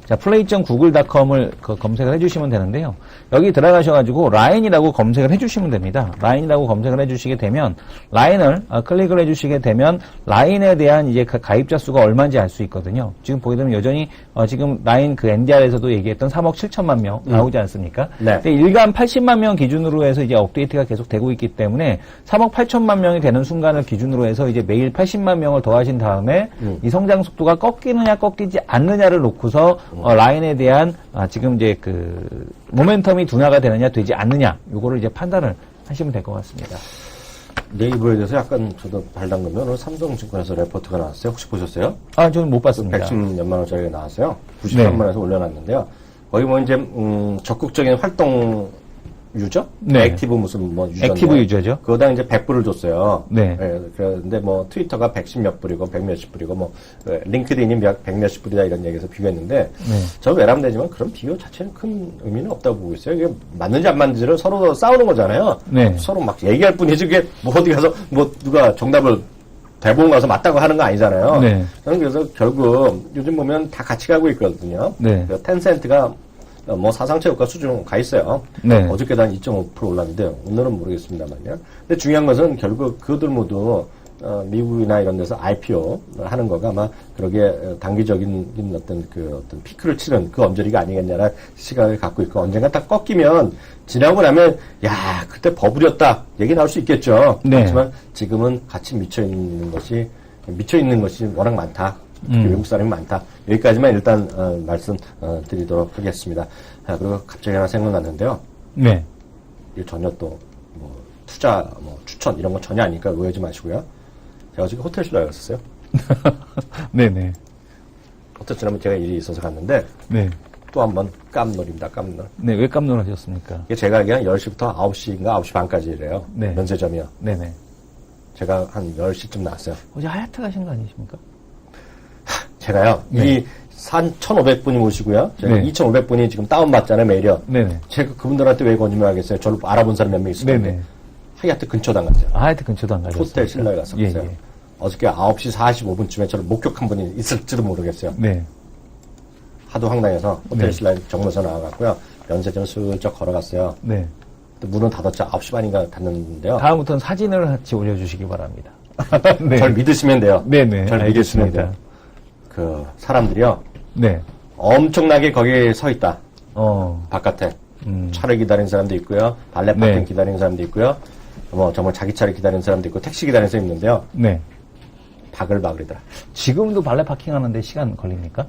자, play.google.com을 검색을 해주시면 되는데요. 여기 들어가셔가지고 라인이라고 검색을 해주시면 됩니다. 라인이라고 검색을 해주시게 되면 라인을 클릭을 해주시게 되면 라인에 대한 이제 가입자 수가 얼마인지 알 수 있거든요. 지금 보게 되면 여전히 지금 라인 그 NDR에서도 얘기했던 3억 7천만 명 나오지 않습니까? 네. 근데 일간 80만 명 기준으로 해서 이제 업데이트가 계속 되고 있기 때문에 3억 8천만 명이 되는 순간을 기준으로 해서 이제 매일 80만 명을 더하신 다음에 이 성장 속도가 꺾이느냐 꺾이지 않느냐를 놓고서 라인에 대한 지금 이제 그 모멘텀이 둔화가 되느냐 되지 않느냐 요거를 이제 판단을 하시면 될 것 같습니다. 네이버에 대해서 약간 저도 발담그면 오늘 삼성증권에서 레포트가 나왔어요. 혹시 보셨어요? 저는 못 봤습니다. 110몇만 원짜리가 나왔어요. 93만 원에서 올려놨는데요. 거의 뭐 이제 적극적인 활동 유저? 네. 액티브 무슨 뭐 유저. 액티브 유저죠. 그거당 이제 100불을 줬어요. 네. 그런데 뭐 트위터가 110몇 불이고 100몇십 불이고 뭐 링크드인이 100몇십 불이다 이런 얘기에서 비교했는데 저는 외람되지만 그런 비교 자체는 큰 의미는 없다고 보고 있어요. 이게 맞는지 안 맞는지를 서로 싸우는 거잖아요. 네. 서로 막 얘기할 뿐이지 그게 뭐 어디 가서 뭐 누가 정답을 대보고 가서 맞다고 하는 거 아니잖아요. 네. 저는 그래서 결국 요즘 보면 다 같이 가고 있거든요. 네. 텐센트가 뭐 사상체육과 수준 가 있어요. 네. 어저께도 한 2.5% 올랐는데 오늘은 모르겠습니다만요. 근데 중요한 것은 결국 그들 모두 미국이나 이런 데서 IPO 하는 거가 아마 그러게 단기적인 어떤 피크를 치는 그 엄저리가 아니겠냐는 시각을 갖고 있고 언젠가 딱 꺾이면 지나고 나면 야 그때 버블이었다 얘기 나올 수 있겠죠. 네. 하지만 지금은 같이 미쳐 있는 것이 워낙 많다. 외국 사람이 많다. 여기까지만 일단 말씀 드리도록 하겠습니다. 그리고 갑자기 하나 생각났는데요. 네. 이게 전혀 또 뭐 투자 뭐 추천 이런 거 전혀 아니니까 오해하지 마시고요. 제가 어저께 호텔 신라에 갔었어요. 네네. 호텔 신라면 제가 일이 있어서 갔는데 네. 또 한 번 깜놀입니다. 깜놀. 네. 왜 깜놀하셨습니까? 이게 제가 알기로는 10시부터 9시인가 9시 반까지래요. 네. 면세점이요. 네네. 제가 한 10시쯤 나왔어요. 어제 하얏트 가신 거 아니십니까? 제가요. 네. 이 1,500분이 모시고요. 제가 네. 2,500분이 지금 다운받잖아요, 메일이요. 네네. 제가 그분들한테 왜 거짓말하겠어요? 저를 알아본 사람 몇 명 있을 텐데. 네네. 하얏트 근처도 안 갔어요. 하얏트 근처도 안 가셨어요. 호텔 신라에 갔었어요. 예, 예. 어저께 9시 45분쯤에 저를 목격한 분이 있을지도 모르겠어요. 네. 하도 황당해서 호텔 네. 신라에 정문서 나와갖고요. 면세점을 슬쩍 걸어갔어요. 네. 또 문은 닫았죠. 9시 반인가 닫는데요. 다음부터는 사진을 같이 올려주시기 바랍니다. 네. 절 믿으시면 돼요. 네네. 절 믿으시면 알겠습니다. 돼요. 그 사람들이요. 네. 엄청나게 거기에 서 있다. 어. 바깥에. 차를 기다리는 사람도 있고요. 발레 파킹 네. 기다리는 사람도 있고요. 뭐 정말 자기 차를 기다리는 사람도 있고 택시 기다리는 사람도 있는데요. 네. 바글바글이더라. 지금도 발레 파킹 하는데 시간 걸립니까?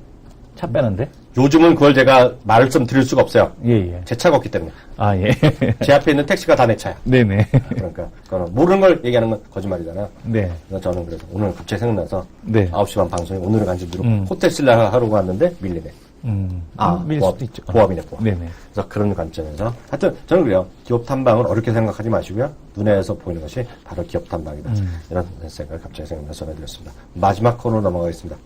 차 빼는데? 요즘은 그걸 제가 말씀 드릴 수가 없어요. 예, 예. 제 차가 없기 때문에. 아, 예. 제 앞에 있는 택시가 다 내 차야. 네네. 그러니까 그거는 모르는 걸 얘기하는 건 거짓말이잖아요. 네. 그래서 저는 그래서 오늘 갑자기 생각나서 네. 9시 반 방송이 오늘을 간지로 호텔 신라 하러 갔는데 밀리네. 밀릴 보합, 수도 있죠. 보합이네, 보합. 네네. 그래서 그런 관점에서 하여튼 저는 그래요. 기업 탐방을 어렵게 생각하지 마시고요. 눈에서 보이는 것이 바로 기업 탐방이다. 이런 생각을 갑자기 생각나서 전해드렸습니다. 마지막 코너로 넘어가겠습니다.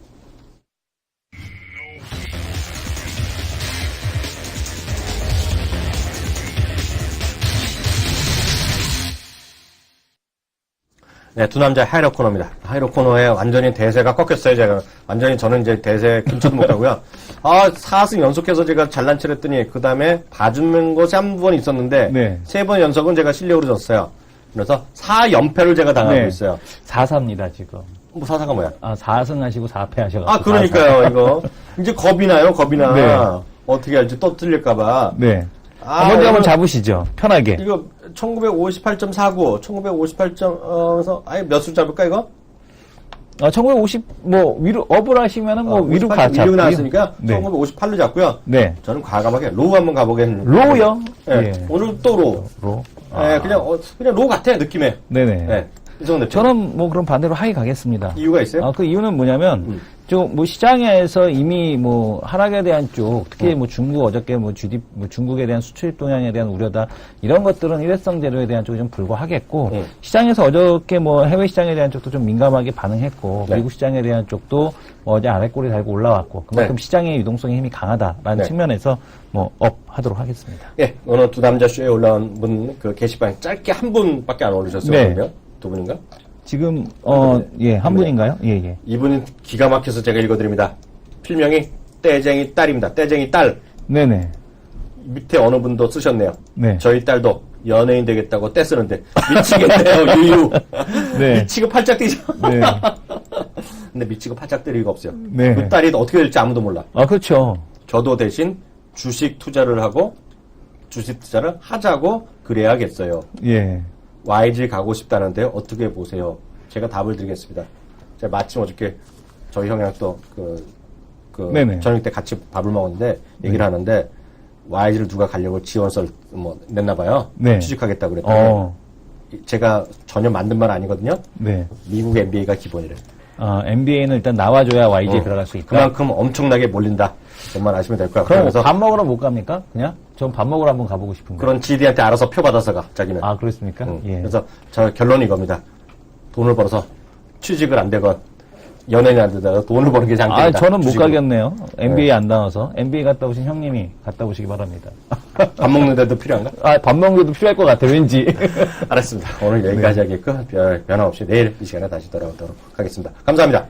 네, 두 남자 하이로 코너입니다. 하이로 코너에 완전히 대세가 꺾였어요, 제가. 완전히 저는 이제 대세 근처도 못 가고요. 4승 연속해서 제가 잘난 체를 했더니, 그 다음에 봐주는 것이 한 번 있었는데, 네. 3번 연속은 제가 실력으로 졌어요. 그래서 4연패를 제가 당하고 네. 있어요. 4사입니다, 지금. 뭐 사사가 뭐야? 4승 하시고 4패 하셔가지고. 그러니까요, 이거. 이제 겁이 나요, 겁이 나. 네. 어떻게 할지 또 틀릴까봐. 네. 아, 먼저 한번 이거- 잡으시죠. 편하게. 이거 1958.49, 1958.에서 아예 몇 수 잡을까 이거? 1950, 위로, 업을 하시면은 위로 가, 위로 나왔으니까 네. 1958로 잡고요. 네. 저는 과감하게 로우 한번 가보겠는데. 로우요? 예. 예. 오늘 또 로우. 로. 예, 그냥 로우 같아, 느낌에. 네네. 예. 이 정도. 저는 그럼 반대로 하이 가겠습니다. 이유가 있어요? 그 이유는 뭐냐면, 시장에서 이미 하락에 대한 쪽, 특히 중국 어저께 중국에 대한 수출 동향에 대한 우려다, 이런 것들은 일회성 재료에 대한 쪽이 좀 불과하겠고, 시장에서 어저께 해외 시장에 대한 쪽도 좀 민감하게 반응했고, 네. 미국 시장에 대한 쪽도 어제 아랫골이 달고 올라왔고, 그만큼 네. 시장의 유동성의 힘이 강하다라는 네. 측면에서 업 하도록 하겠습니다. 예, 오늘 두 남자 쇼에 올라온 분, 그 게시판에 짧게 한 분밖에 안 올리셨어요. 네. 그러면? 두 분인가? 지금, 한 분인가요? 예, 예. 이분은 기가 막혀서 제가 읽어드립니다. 필명이 떼쟁이 딸입니다. 떼쟁이 딸. 네네. 밑에 어느 분도 쓰셨네요. 네. 저희 딸도 연예인 되겠다고 떼 쓰는데 미치겠네요. 유유. 네. 미치고 팔짝 뛰죠. 네. 근데 미치고 팔짝 뛸 리가 없어요. 네. 그 딸이 어떻게 될지 아무도 몰라. 그렇죠. 저도 대신 주식 투자를 하자고 그래야겠어요. 예. YG 가고 싶다는데 어떻게 보세요? 제가 답을 드리겠습니다. 제가 마침 어저께 저희 형이랑 또 네네. 저녁 때 같이 밥을 먹었는데 얘기를 하는데 YG를 누가 가려고 지원서를 냈나 봐요. 네. 취직하겠다고 그랬더니 제가 전혀 만든 말 아니거든요. 네. 미국 NBA가 기본이래. NBA는 일단 나와줘야 YG에 들어갈 수 있다. 그만큼 엄청나게 몰린다. 그것만 아시면 될 것 같아요. 그럼 그래서 밥 먹으러 못 갑니까? 그냥? 전 밥 먹으러 한번 가보고 싶은데. 그런 GD한테 알아서 표 받아서 가, 자기는. 그렇습니까? 예. 그래서 저 결론이 이겁니다. 돈을 벌어서 취직을 안 되건 연예인이 안 되다가 돈을 버는 게 장점이다. 저는 못 주식으로. 가겠네요. NBA 안 나와서. NBA 갔다 오신 형님이 갔다 오시기 바랍니다. 밥 먹는데도 필요한가? 밥 먹는 것도 필요할 것 같아, 왠지. 알았습니다. 오늘 여기까지 하겠고 변함없이 내일 이 시간에 다시 돌아오도록 하겠습니다. 감사합니다.